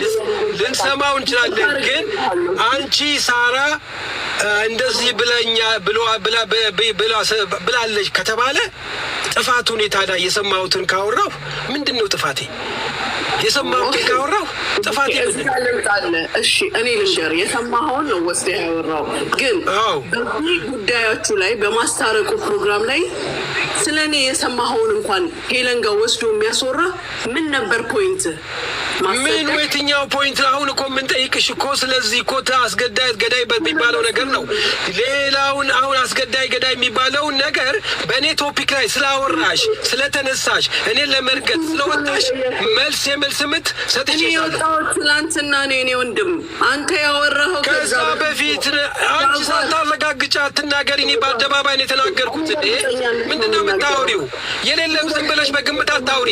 ልንሰማው እንችላለን። ግን አንቺ ሳራ እንደዚህ ብላለች ከተባለ ጥፋቱ ነው። ታዲያ የሰማሁትን ካወራሁ ምንድነው ጥፋቴ? የሰማሁትን ካወራሁ ጥፋቴ ምንድነው? እሺ እኔ ልንገር፣ የሰማኸውን ነው ወስደህ ያወራው። ግን በዚህ ጉዳያችሁ ላይ በማስታረቁ ፕሮግራም ላይ ስለኔ የሰማኸውን እንኳን ሄለን ጋር ወስዶ የሚያስወራ ምን ነበር ፖይንት? ምን የትኛው ፖይንት? አሁን እኮ ምን ጠይቅሽ እኮ ስለዚህ እኮ አስገዳይ ገዳይ በሚባለው ነገር ነው። ሌላውን አሁን አስገዳይ ገዳይ የሚባለው ነገር በእኔ ቶፒክ ላይ ስላወራሽ ስለተነሳሽ እኔ ለመርገጥ ስለወጣሽ የመልስ ምት ሰጥቼሻለሁ። ትናንትና ነው የኔ ወንድም አንተ ያወራኸው። ከዛ በፊት አንቺ ሳታረጋግጫ አትናገሪ። እኔ በአደባባይ ነው የተናገርኩት። ምንድነው የምታወሪው? የሌለው ዝም ብለሽ በግምት አታውሪ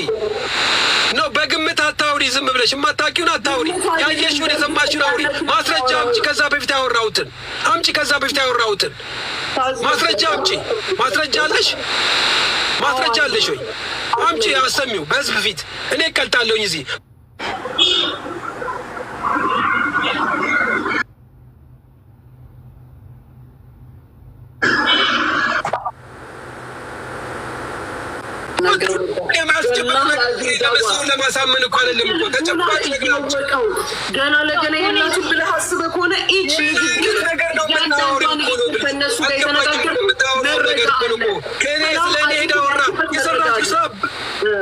ነው፣ በግምት አታውሪ። ዝም ብለሽ የማታውቂውን አታውሪ። ያየሽውን የሰማሽውን አውሪ። ማስረጃ አምጪ። ከዛ በፊት ያወራሁትን ማስረጃ አምጪ። ማስረጃ አለሽ? ማስረጃ አለሽ ወይ? አምጪ፣ አሰሚው በህዝብ ፊት። እኔ እቀልጣለሁኝ እዚህ ለማሳመን እኮ አይደለም እኮ ተጨባጭ ገና ለገና የላችሁ ብለህ አስበህ ከሆነ ኢች ነገር ነው የምታወሪው እኮ ነው። ከእነሱ ጋር የተነጋገርኩት ነገር እኮ ነው። ከእኔ ስለ እኔ ሄዳ ወራ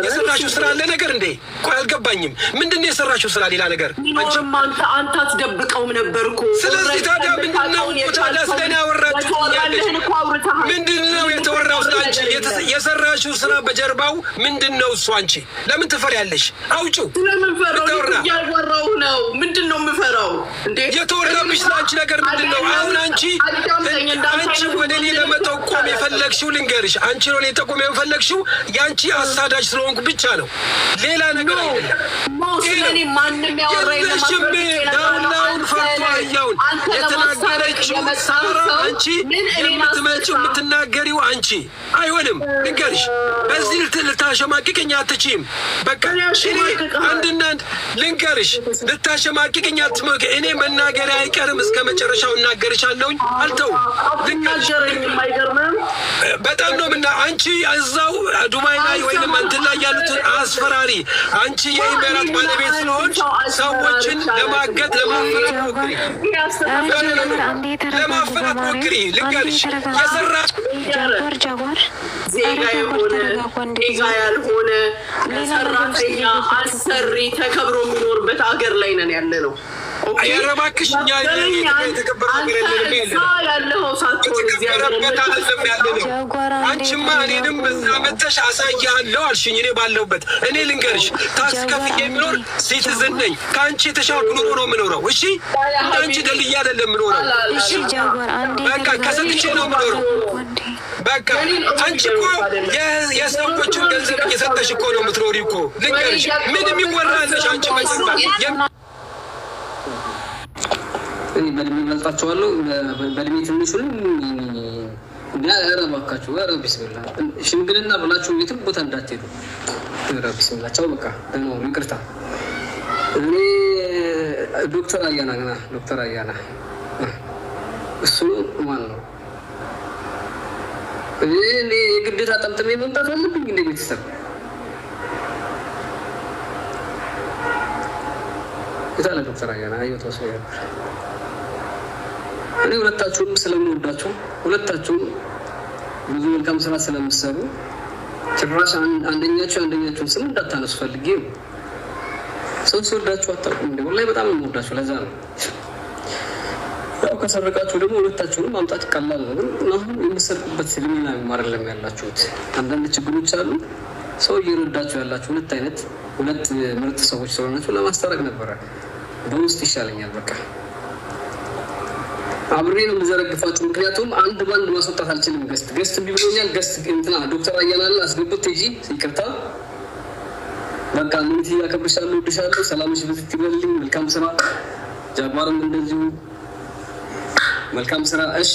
የሰራሽው ስራ አለ ነገር እንዴ? እኮ አልገባኝም። ምንድን ነው የሰራሽው ስራ? ሌላ ነገር አንተ አትደብቀውም ነበር እኮ። ስለዚህ ታዲያ ምንድን ነው ታዲያ ስለ እኔ ያወራችሁ? ምንድን ነው የተወራው ስለ አንቺ? የሰራሽው ስራ በጀርባው ምንድን ነው እሱ? አንቺ ለምን ትፈሪያለሽ? አውጪው። ስለምን ፈራው? እያወራሁ ነው። ምንድን ነው የምፈራው እንዴ? የተወራብሽ ስለ አንቺ ነገር ምንድን ነው? አሁን አንቺ ወደ እኔ ለመጠቆም የፈለግሽው ልንገርሽ፣ አንቺ ነው ለጠቆም የፈለግሽው የአንቺ አሳዳጅ ስለሆንኩ ብቻ ነው። ሌላ ነገር አይደለም። ስለኔ ማንም ያወራ የለሽም። ዳላውን ፈርቶ አያውን የተናገረችው ሳራ አንቺ የምትመጪው የምትናገሪው አንቺ አይሆንም። ልንገርሽ፣ በዚህ ልታሸማቅቅኝ አትችይም። በቃ እኔ አንድና አንድ ልንገርሽ፣ ልታሸማቅቅኝ አትችይም። እኔ መናገር አይቀርም እስከ መጨረሻው እናገርሻለሁኝ። አልተው በጣም ነው ምና አንቺ እዛው ዱባይ ላይ ወይንም እንትን ላይ ያሉትን አስፈራሪ። አንቺ የኢሜራት ባለቤት ስለሆንሽ ሰዎችን ለማገት ለማፈናት ሞክሪ። ልንገርሽ ጃጓር ዜጋ የሆነ ዜጋ ያልሆነ ሰራተኛ አሰሪ ተከብሮ የሚኖርበት አገር ላይ ነን ያለ ነው። አያረባክሽ እኛ የተከበረ ነገር የለንም ያለው ሳትሆን አንቺማ እኔንም በዛ መተሽ አሳያለሁ አልሽኝ። እኔ ባለሁበት እኔ ልንገርሽ ታክስ ከፍዬ የሚኖር ሲቲዝን ነኝ። ከአንቺ የተሻልኩ ኑሮ ነው የምኖረው። እሺ አንቺ ደልዬ አይደለም የምኖረው። እሺ በቃ ከሰጥቼ ነው የምኖረው። በቃ አንቺ እኮ የሰዎችን ገንዘብ እየሰጠሽ እኮ ነው የምትኖሪ እኮ። ልንገርሽ ምንም ይወራልሽ አንቺ በእድሜ መልጣቸዋለሁ። በእድሜ ትንሹን ያረባካችሁ ኧረ ቢስሚላ ሽምግልና ብላችሁ የትም ቦታ እንዳትሄዱ። ኧረ ቢስሚላ ቻው በቃ ነው። ይቅርታ እኔ ዶክተር አያና ገና ዶክተር አያና እሱ ማን ነው? እኔ የግዴታ ጠምጥሜ መምጣት አለብኝ እንደ ቤተሰብ የታለ ዶክተር አያና አየሁት ወሰው ነበር። እኔ ሁለታችሁም ስለምወዳችሁ ሁለታችሁም ብዙ መልካም ስራ ስለምትሰሩ ጭራሽ አንደኛችሁን ስም እንዳታነሱ ፈልጌ ነው። ሰው ሲወዳችሁ አታውቁም እንዴ? ወላሂ በጣም ነው የምወዳችሁ። ለዛ ነው ያው ከሰረቃችሁ ደግሞ ሁለታችሁንም ማምጣት ቀላል ነው። ግን አሁን የምትሰርቁበት እድሜና አይደለም ያላችሁት። አንዳንድ ችግሮች አሉ። ሰው እየረዳችሁ ያላችሁ ሁለት ምርጥ ሰዎች ስለሆናችሁ ለማስታረቅ ነበረ። በውስጥ ይሻለኛል በቃ አብሬ ነው የምዘረግፋችሁ። ምክንያቱም አንድ ባንድ ማስወጣት አልችልም። ገስት ቢብሎኛል። ገስት እንትና ዶክተር አያናን አስገብቶ ቲጂ ይቅርታ በቃ ምን ያከብርሻለሁ፣ ወድሻለሁ፣ ሰላምሽ ብዝት ይበልልኝ። መልካም ስራ ጃጓርም እንደዚሁ መልካም ስራ። እሺ